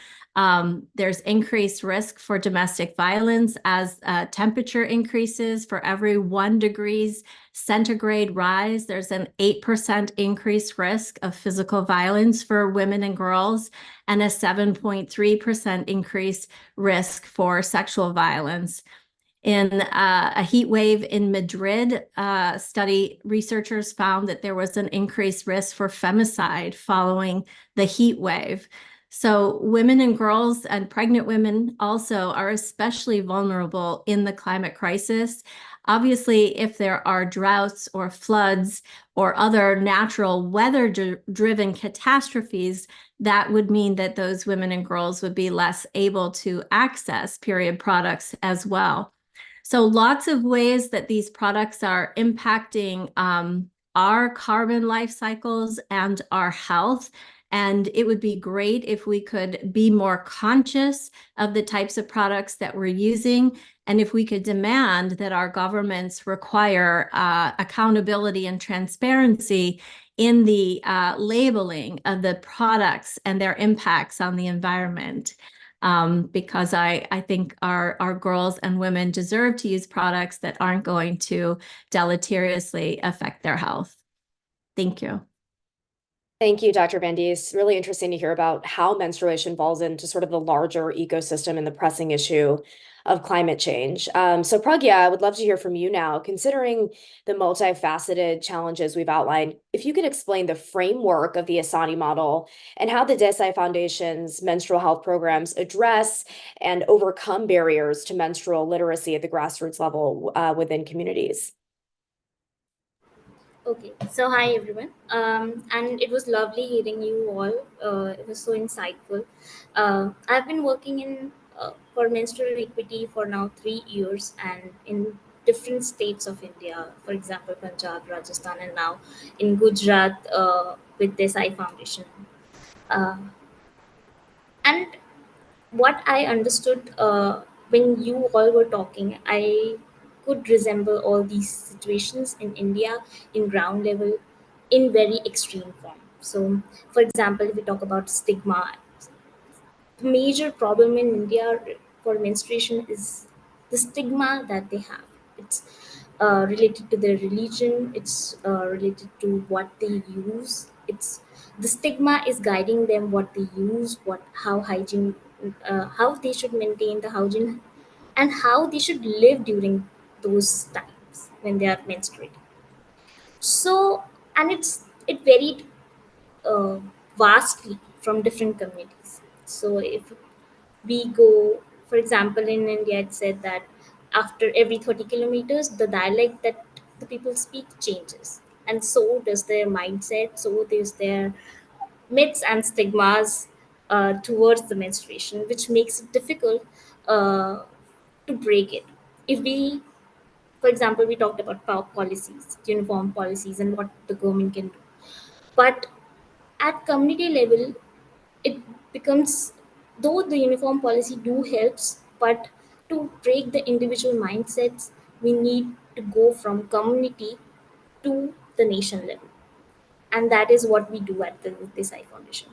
There's increased risk for domestic violence as temperature increases. For every 1 degree centigrade rise, there's an 8% increased risk of physical violence for women and girls, and a 7.3% increased risk for sexual violence. In a heat wave in Madrid study, researchers found that there was an increased risk for femicide following the heat wave. So women and girls and pregnant women also are especially vulnerable in the climate crisis. Obviously, if there are droughts or floods or other natural weather-driven catastrophes, that would mean that those women and girls would be less able to access period products as well. So lots of ways that these products are impacting our carbon life cycles and our health. And it would be great if we could be more conscious of the types of products that we're using, and if we could demand that our governments require accountability and transparency in the labeling of the products and their impacts on the environment. Because I think our girls and women deserve to use products that aren't going to deleteriously affect their health. Thank you. Thank you, Dr. Van Dies. Really interesting to hear about how menstruation falls into sort of the larger ecosystem and the pressing issue of climate change. So Pragya, I would love to hear from you now. Considering the multifaceted challenges we've outlined, if you could explain the framework of the Asani model and how the Desai Foundation's menstrual health programs address and overcome barriers to menstrual literacy at the grassroots level within communities. Okay, so hi everyone, and it was lovely hearing you all. It was so insightful. I've been working in for menstrual equity for now 3 years, and in different states of India. For example, Punjab, Rajasthan, and now in Gujarat with Desai Foundation. Uh, and what I understood when you all were talking, I could resemble all these situations in India in ground level in very extreme form. So, for example, if we talk about stigma, the major problem in India for menstruation is the stigma that they have. It's related to their religion. It's related to what they use. It's the stigma is guiding them what they use, how hygiene, how they should maintain the hygiene, and how they should live during those times when they are menstruating. So, and it varied uh, vastly from different communities. So if we go, for example, in India, it said that after every 30 kilometers, the dialect that the people speak changes. And so does their mindset, so does their myths and stigmas towards the menstruation, which makes it difficult uh, to break it. If we, for example, we talked about policies, uniform policies, and what the government can do. But at community level, it becomes, though the uniform policy do helps, but to break the individual mindsets, we need to go from community to the nation level, and that is what we do at the Desai Foundation.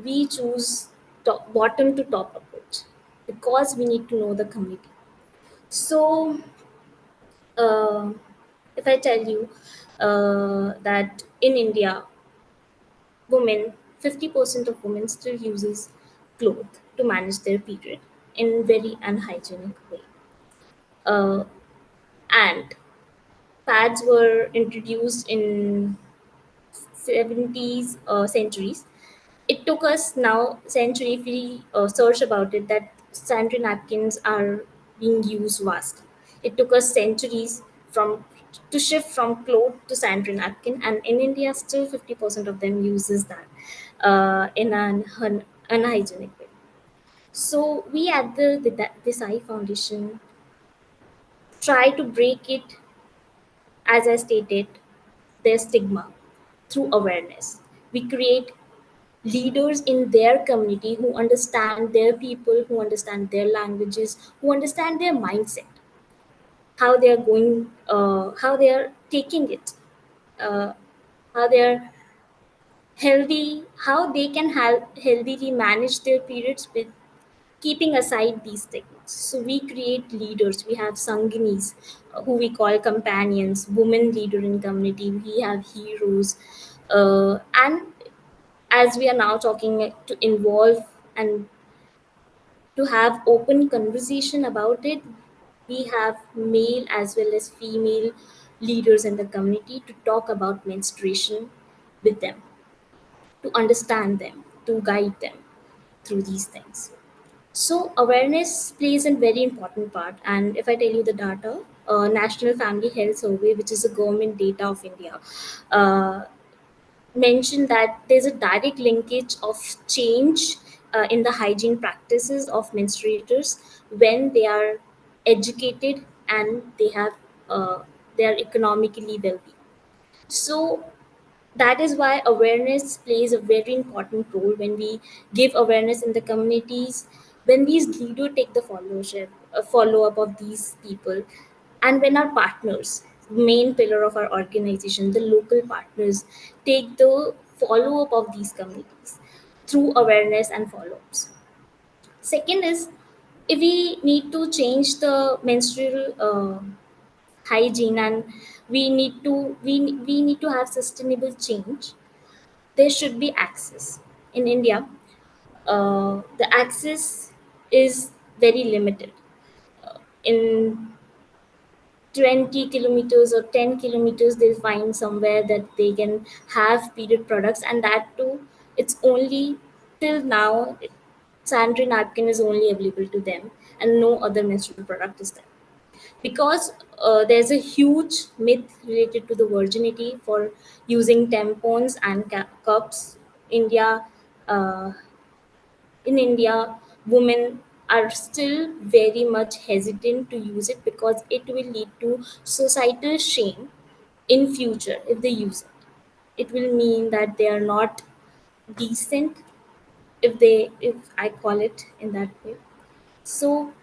We choose bottom to top approach because we need to know the community. So, uh, If I tell you that in India, women, 50% of women still uses cloth to manage their period in very unhygienic way. And pads were introduced in 70s centuries. It took us now century if we search about it that sanitary napkins are being used vastly. It took us centuries from to shift from cloth to sanitary napkin, and in India still 50% of them uses that in an unhygienic way. So we at the Desai Foundation try to break it, as I stated, their stigma through awareness. We create leaders in their community who understand their people, who understand their languages, who understand their mindset, how they are going, how they are taking it, uh, how they are healthy, how they can healthily manage their periods with keeping aside these techniques. So we create leaders. We have sanginis, who we call companions, women leader in community. We have heroes, and as we are now talking to involve and to have open conversation about it, we have male as well as female leaders in the community to talk about menstruation with them, to understand them, to guide them through these things. So awareness plays a very important part. And if I tell you the data, National Family Health Survey, which is a government data of India, uh, mentioned that there's a direct linkage of change in the hygiene practices of menstruators when they are educated and they are economically wealthy. So that is why awareness plays a very important role. When we give awareness in the communities, when these leaders take the follow up of these people, and when our partners, main pillar of our organization, the local partners, take the follow up of these communities through awareness and follow ups. Second is, if we need to change the menstrual hygiene, and we need to have sustainable change, there should be access. In India, the access is very limited. In 20 kilometers or 10 kilometers, they'll find somewhere that they can have period products, and that too, it's only till now, sanitary napkin is only available to them, and no other menstrual product is there. Because there's a huge myth related to the virginity for using tampons and cups. India, uh, in India, women are still very much hesitant to use it because it will lead to societal shame in future if they use it. It will mean that they are not decent if I call it in that way. So,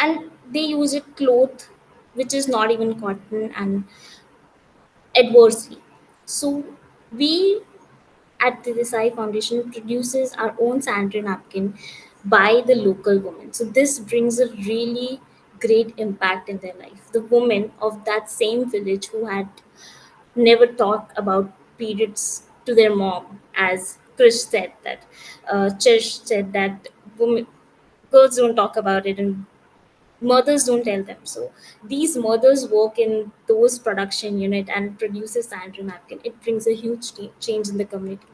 and they use it cloth which is not even cotton and adversely. So we at the Desai Foundation produces our own sanitary napkin by the local women. So this brings a really great impact in their life. The women of that same village who had never talked about periods to their mom, as Trish said that women, girls don't talk about it and mothers don't tell them. So these mothers work in those production unit and produces sanitary napkin. It brings a huge change in the community.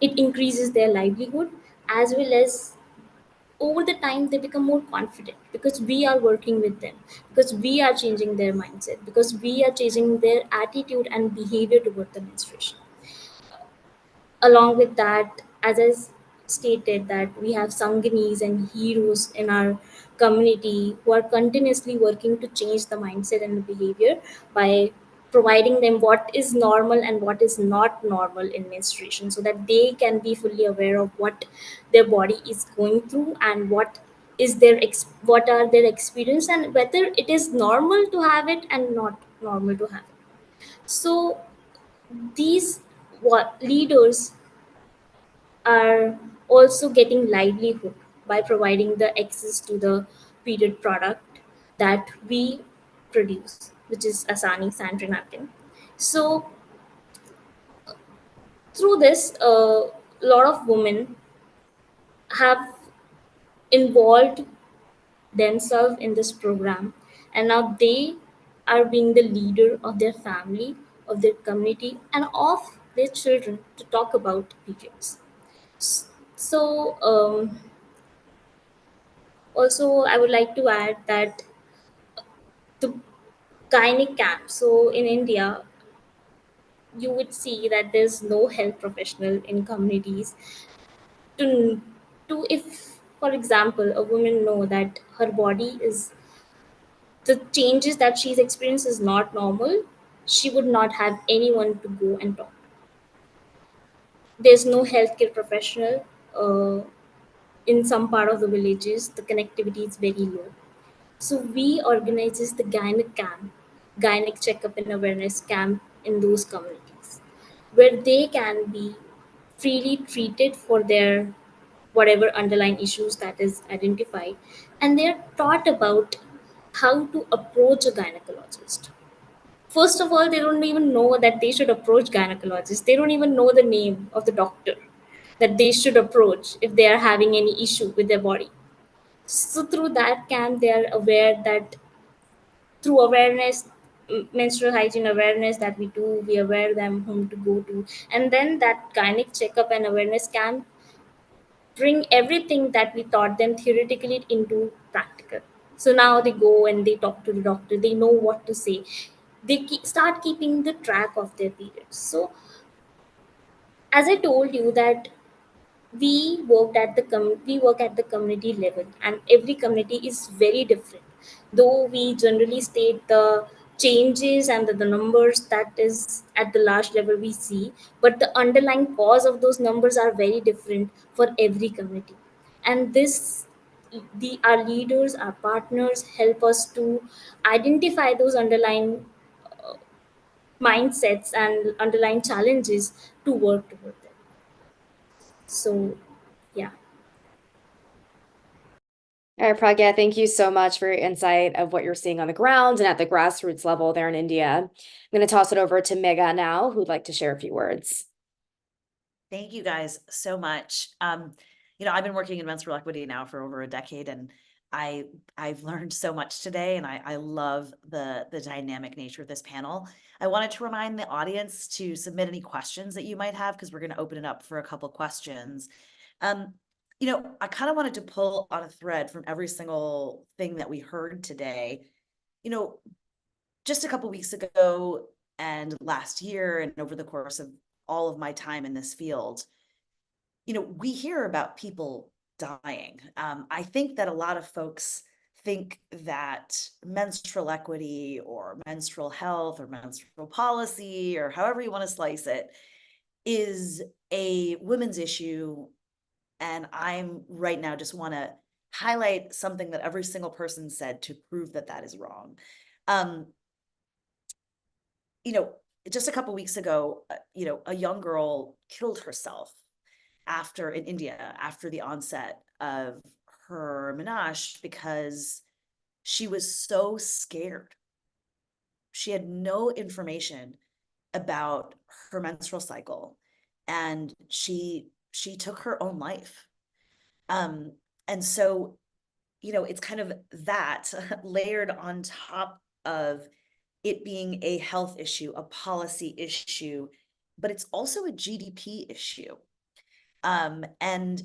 It increases their livelihood, as well as over the time they become more confident because we are working with them, because we are changing their mindset, because we are changing their attitude and behavior toward the menstruation. Along with that, as stated, that we have sanganis and heroes in our community who are continuously working to change the mindset and the behavior by providing them what is normal and what is not normal in menstruation, so that they can be fully aware of what their body is going through and what are their experience, and whether it is normal to have it and not normal to have it. So these what leaders are also getting livelihood by providing the access to the period product that we produce. which is Asani sanitary napkin. So through this, a lot of women have involved themselves in this program, and now they are being the leader of their family, of their community, and of their children to talk about periods. So, also, I would like to add that the gynec camp. So, in India, you would see that there's no health professional in communities to if, for example, a woman know that her body is the changes that she's experienced is not normal, she would not have anyone to go and talk. There's no healthcare professional. In some part of the villages, the connectivity is very low. So we organizes the gynec camp, gynec checkup and awareness camp in those communities, where they can be freely treated for their whatever underlying issues that is identified, and they are taught about how to approach a gynecologist. First of all, they don't even know that they should approach gynecologists. They don't even know the name of the doctor that they should approach if they are having any issue with their body. So through that camp, they are aware that through awareness, menstrual hygiene awareness that we do, we aware them whom to go to, and then that gynec checkup and awareness camp bring everything that we taught them theoretically into practical. So now they go and they talk to the doctor. They know what to say. They start keeping the track of their periods. So as I told you that we work at the community level, and every community is very different. Though we generally state the changes and the numbers that is at the large level we see, but the underlying cause of those numbers are very different for every community. And this the our leaders, our partners help us to identify those underlying mindsets and underlying challenges to work toward them. So yeah. All right, Pragya, thank you so much for your insight of what you're seeing on the ground and at the grassroots level there in India. I'm going to toss it over to Mega now, who'd like to share a few words. Thank you guys so much. I've been working in menstrual equity now for over a decade, and I've learned so much today, and I love the dynamic nature of this panel. I wanted to remind the audience to submit any questions that you might have, because we're going to open it up for a couple questions. I kind of wanted to pull on a thread from every single thing that we heard today. Just a couple weeks ago and last year, and over the course of all of my time in this field, we hear about people dying. I think that a lot of folks think that menstrual equity or menstrual health or menstrual policy, or however you want to slice it, is a women's issue. And I'm right now just want to highlight something that every single person said to prove that that is wrong. Um, you know, just a couple weeks ago, a young girl killed herself in India after the onset of her menage, because she was so scared. She had no information about her menstrual cycle, and she took her own life. And so, it's kind of that layered on top of it being a health issue, a policy issue, but it's also a GDP issue. And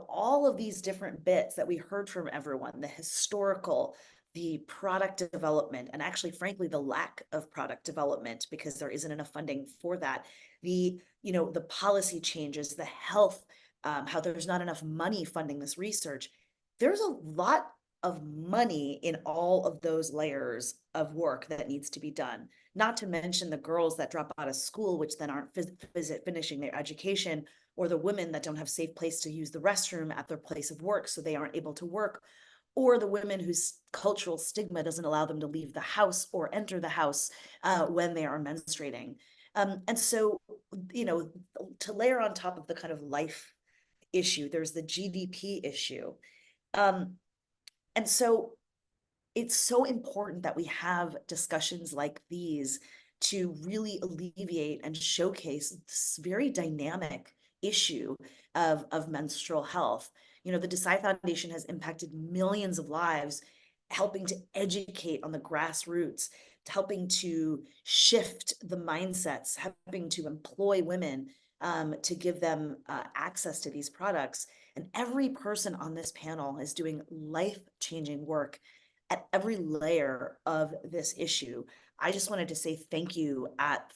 all of these different bits that we heard from everyone, the historical, the product development, and actually, frankly, the lack of product development, because there isn't enough funding for that, the policy changes, the health, how there's not enough money funding this research. There's a lot of money in all of those layers of work that needs to be done, not to mention the girls that drop out of school, which then aren't finishing their education, or the women that don't have safe place to use the restroom at their place of work, so they aren't able to work, or the women whose cultural stigma doesn't allow them to leave the house or enter the house when they are menstruating. And so, to layer on top of the kind of life issue, there's the GDP issue. And so it's so important that we have discussions like these to really alleviate and showcase this very dynamic issue of menstrual health. You know, the Desai Foundation has impacted millions of lives, helping to educate on the grassroots, helping to shift the mindsets, helping to employ women to give them access to these products. And every person on this panel is doing life-changing work at every layer of this issue. I just wanted to say thank you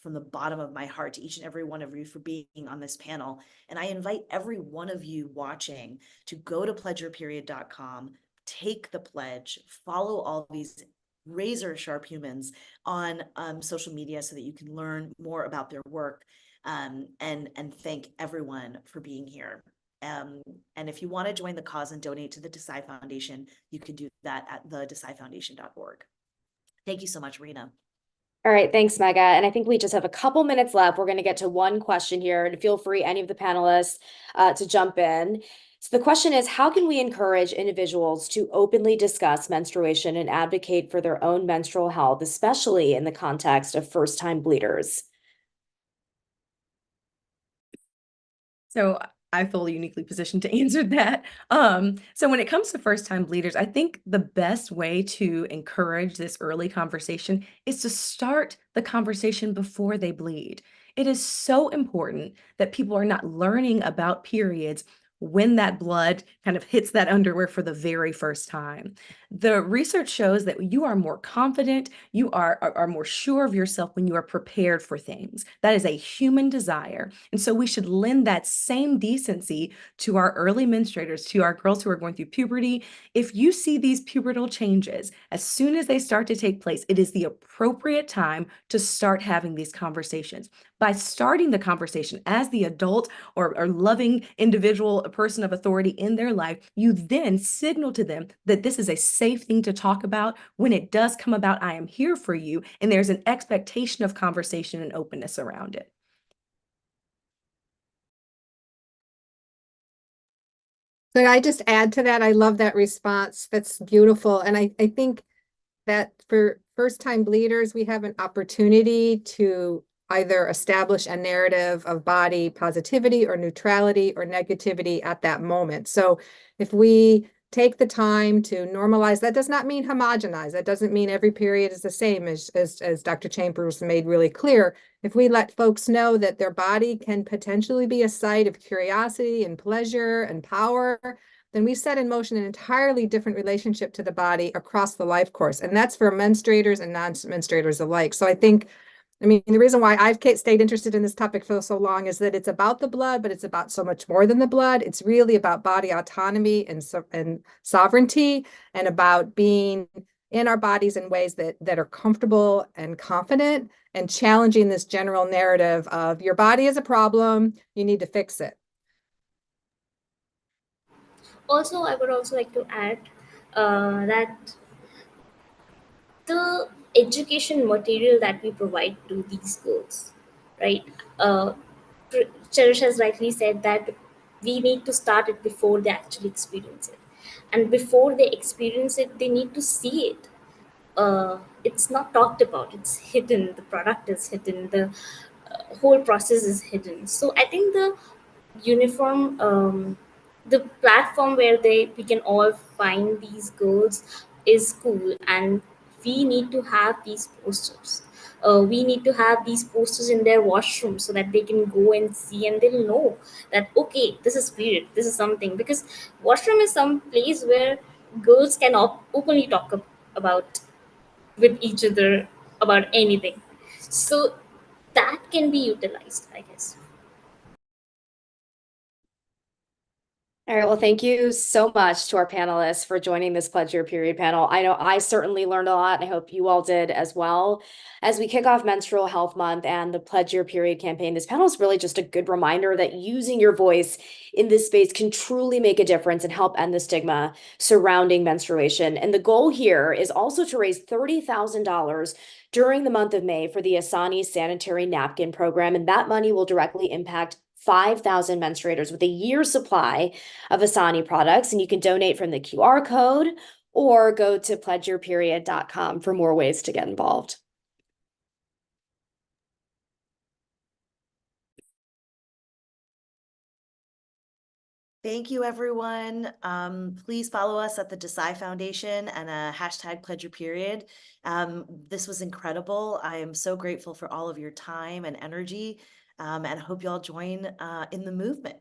from the bottom of my heart to each and every one of you for being on this panel. And I invite every one of you watching to go to pledgeyourperiod.com, take the pledge, follow all these razor sharp humans on social media so that you can learn more about their work, and thank everyone for being here. And if you want to join the cause and donate to the Desai Foundation, you can do that at thedesaifoundation.org. Thank you so much, Rena. All right, thanks, Mega. And I think we just have a couple minutes left. We're going to get to one question here, and feel free, any of the panelists, to jump in. So the question is, how can we encourage individuals to openly discuss menstruation and advocate for their own menstrual health, especially in the context of first-time bleeders? So I feel uniquely positioned to answer that. So when it comes to first-time bleeders, I think the best way to encourage this early conversation is to start the conversation before they bleed. It is so important that people are not learning about periods when that blood kind of hits that underwear for the very first time. The research shows that you are more confident, you are more sure of yourself when you are prepared for things. That is a human desire. And so we should lend that same decency to our early menstruators, to our girls who are going through puberty. If you see these pubertal changes, as soon as they start to take place, it is the appropriate time to start having these conversations. By starting the conversation as the adult or loving individual, a person of authority in their life, you then signal to them that this is a safe thing to talk about. When it does come about, I am here for you. And there's an expectation of conversation and openness around it. So I just add to that, I love that response. That's beautiful. And I think that for first-time bleeders, we have an opportunity to either establish a narrative of body positivity or neutrality or negativity at that moment. So if we take the time to normalize, that does not mean homogenize. That doesn't mean every period is the same, as Dr. Chambers made really clear. If we let folks know that their body can potentially be a site of curiosity and pleasure and power, then we set in motion an entirely different relationship to the body across the life course. And that's for menstruators and non-menstruators alike. So I think, I mean, the reason why I've stayed interested in this topic for so long is that it's about the blood, but it's about so much more than the blood. It's really about body autonomy and sovereignty, and about being in our bodies in ways that are comfortable and confident, and challenging this general narrative of your body is a problem, you need to fix it. Also, I would also like to add that the education material that we provide to these girls, right? Uh, Cherish has rightly said that we need to start it before they actually experience it. And before they experience it, they need to see it. It's not talked about, it's hidden. The product is hidden. The whole process is hidden. So I think the uniform the platform where we can all find these girls is cool, and we need to have these posters. We need to have these posters in their washroom so that they can go and see, and they'll know that okay, this is period, this is something. Because washroom is some place where girls can openly talk about with each other about anything. So that can be utilized, I guess. All right, well, thank you so much to our panelists for joining this Pledge Your Period panel. I know I certainly learned a lot, and I hope you all did as well. As we kick off Menstrual Health Month and the Pledge Your Period campaign, this panel is really just a good reminder that using your voice in this space can truly make a difference and help end the stigma surrounding menstruation. And the goal here is also to raise $30,000 during the month of May for the Asani Sanitary Napkin Program, and that money will directly impact 5,000 menstruators with a year's supply of Asani products. And you can donate from the QR code or go to pledgeyourperiod.com for more ways to get involved. Thank you, everyone. Please follow us at the Desai Foundation and hashtag Pledge Your Period. This was incredible. I am so grateful for all of your time and energy, and hope you all join in the movement.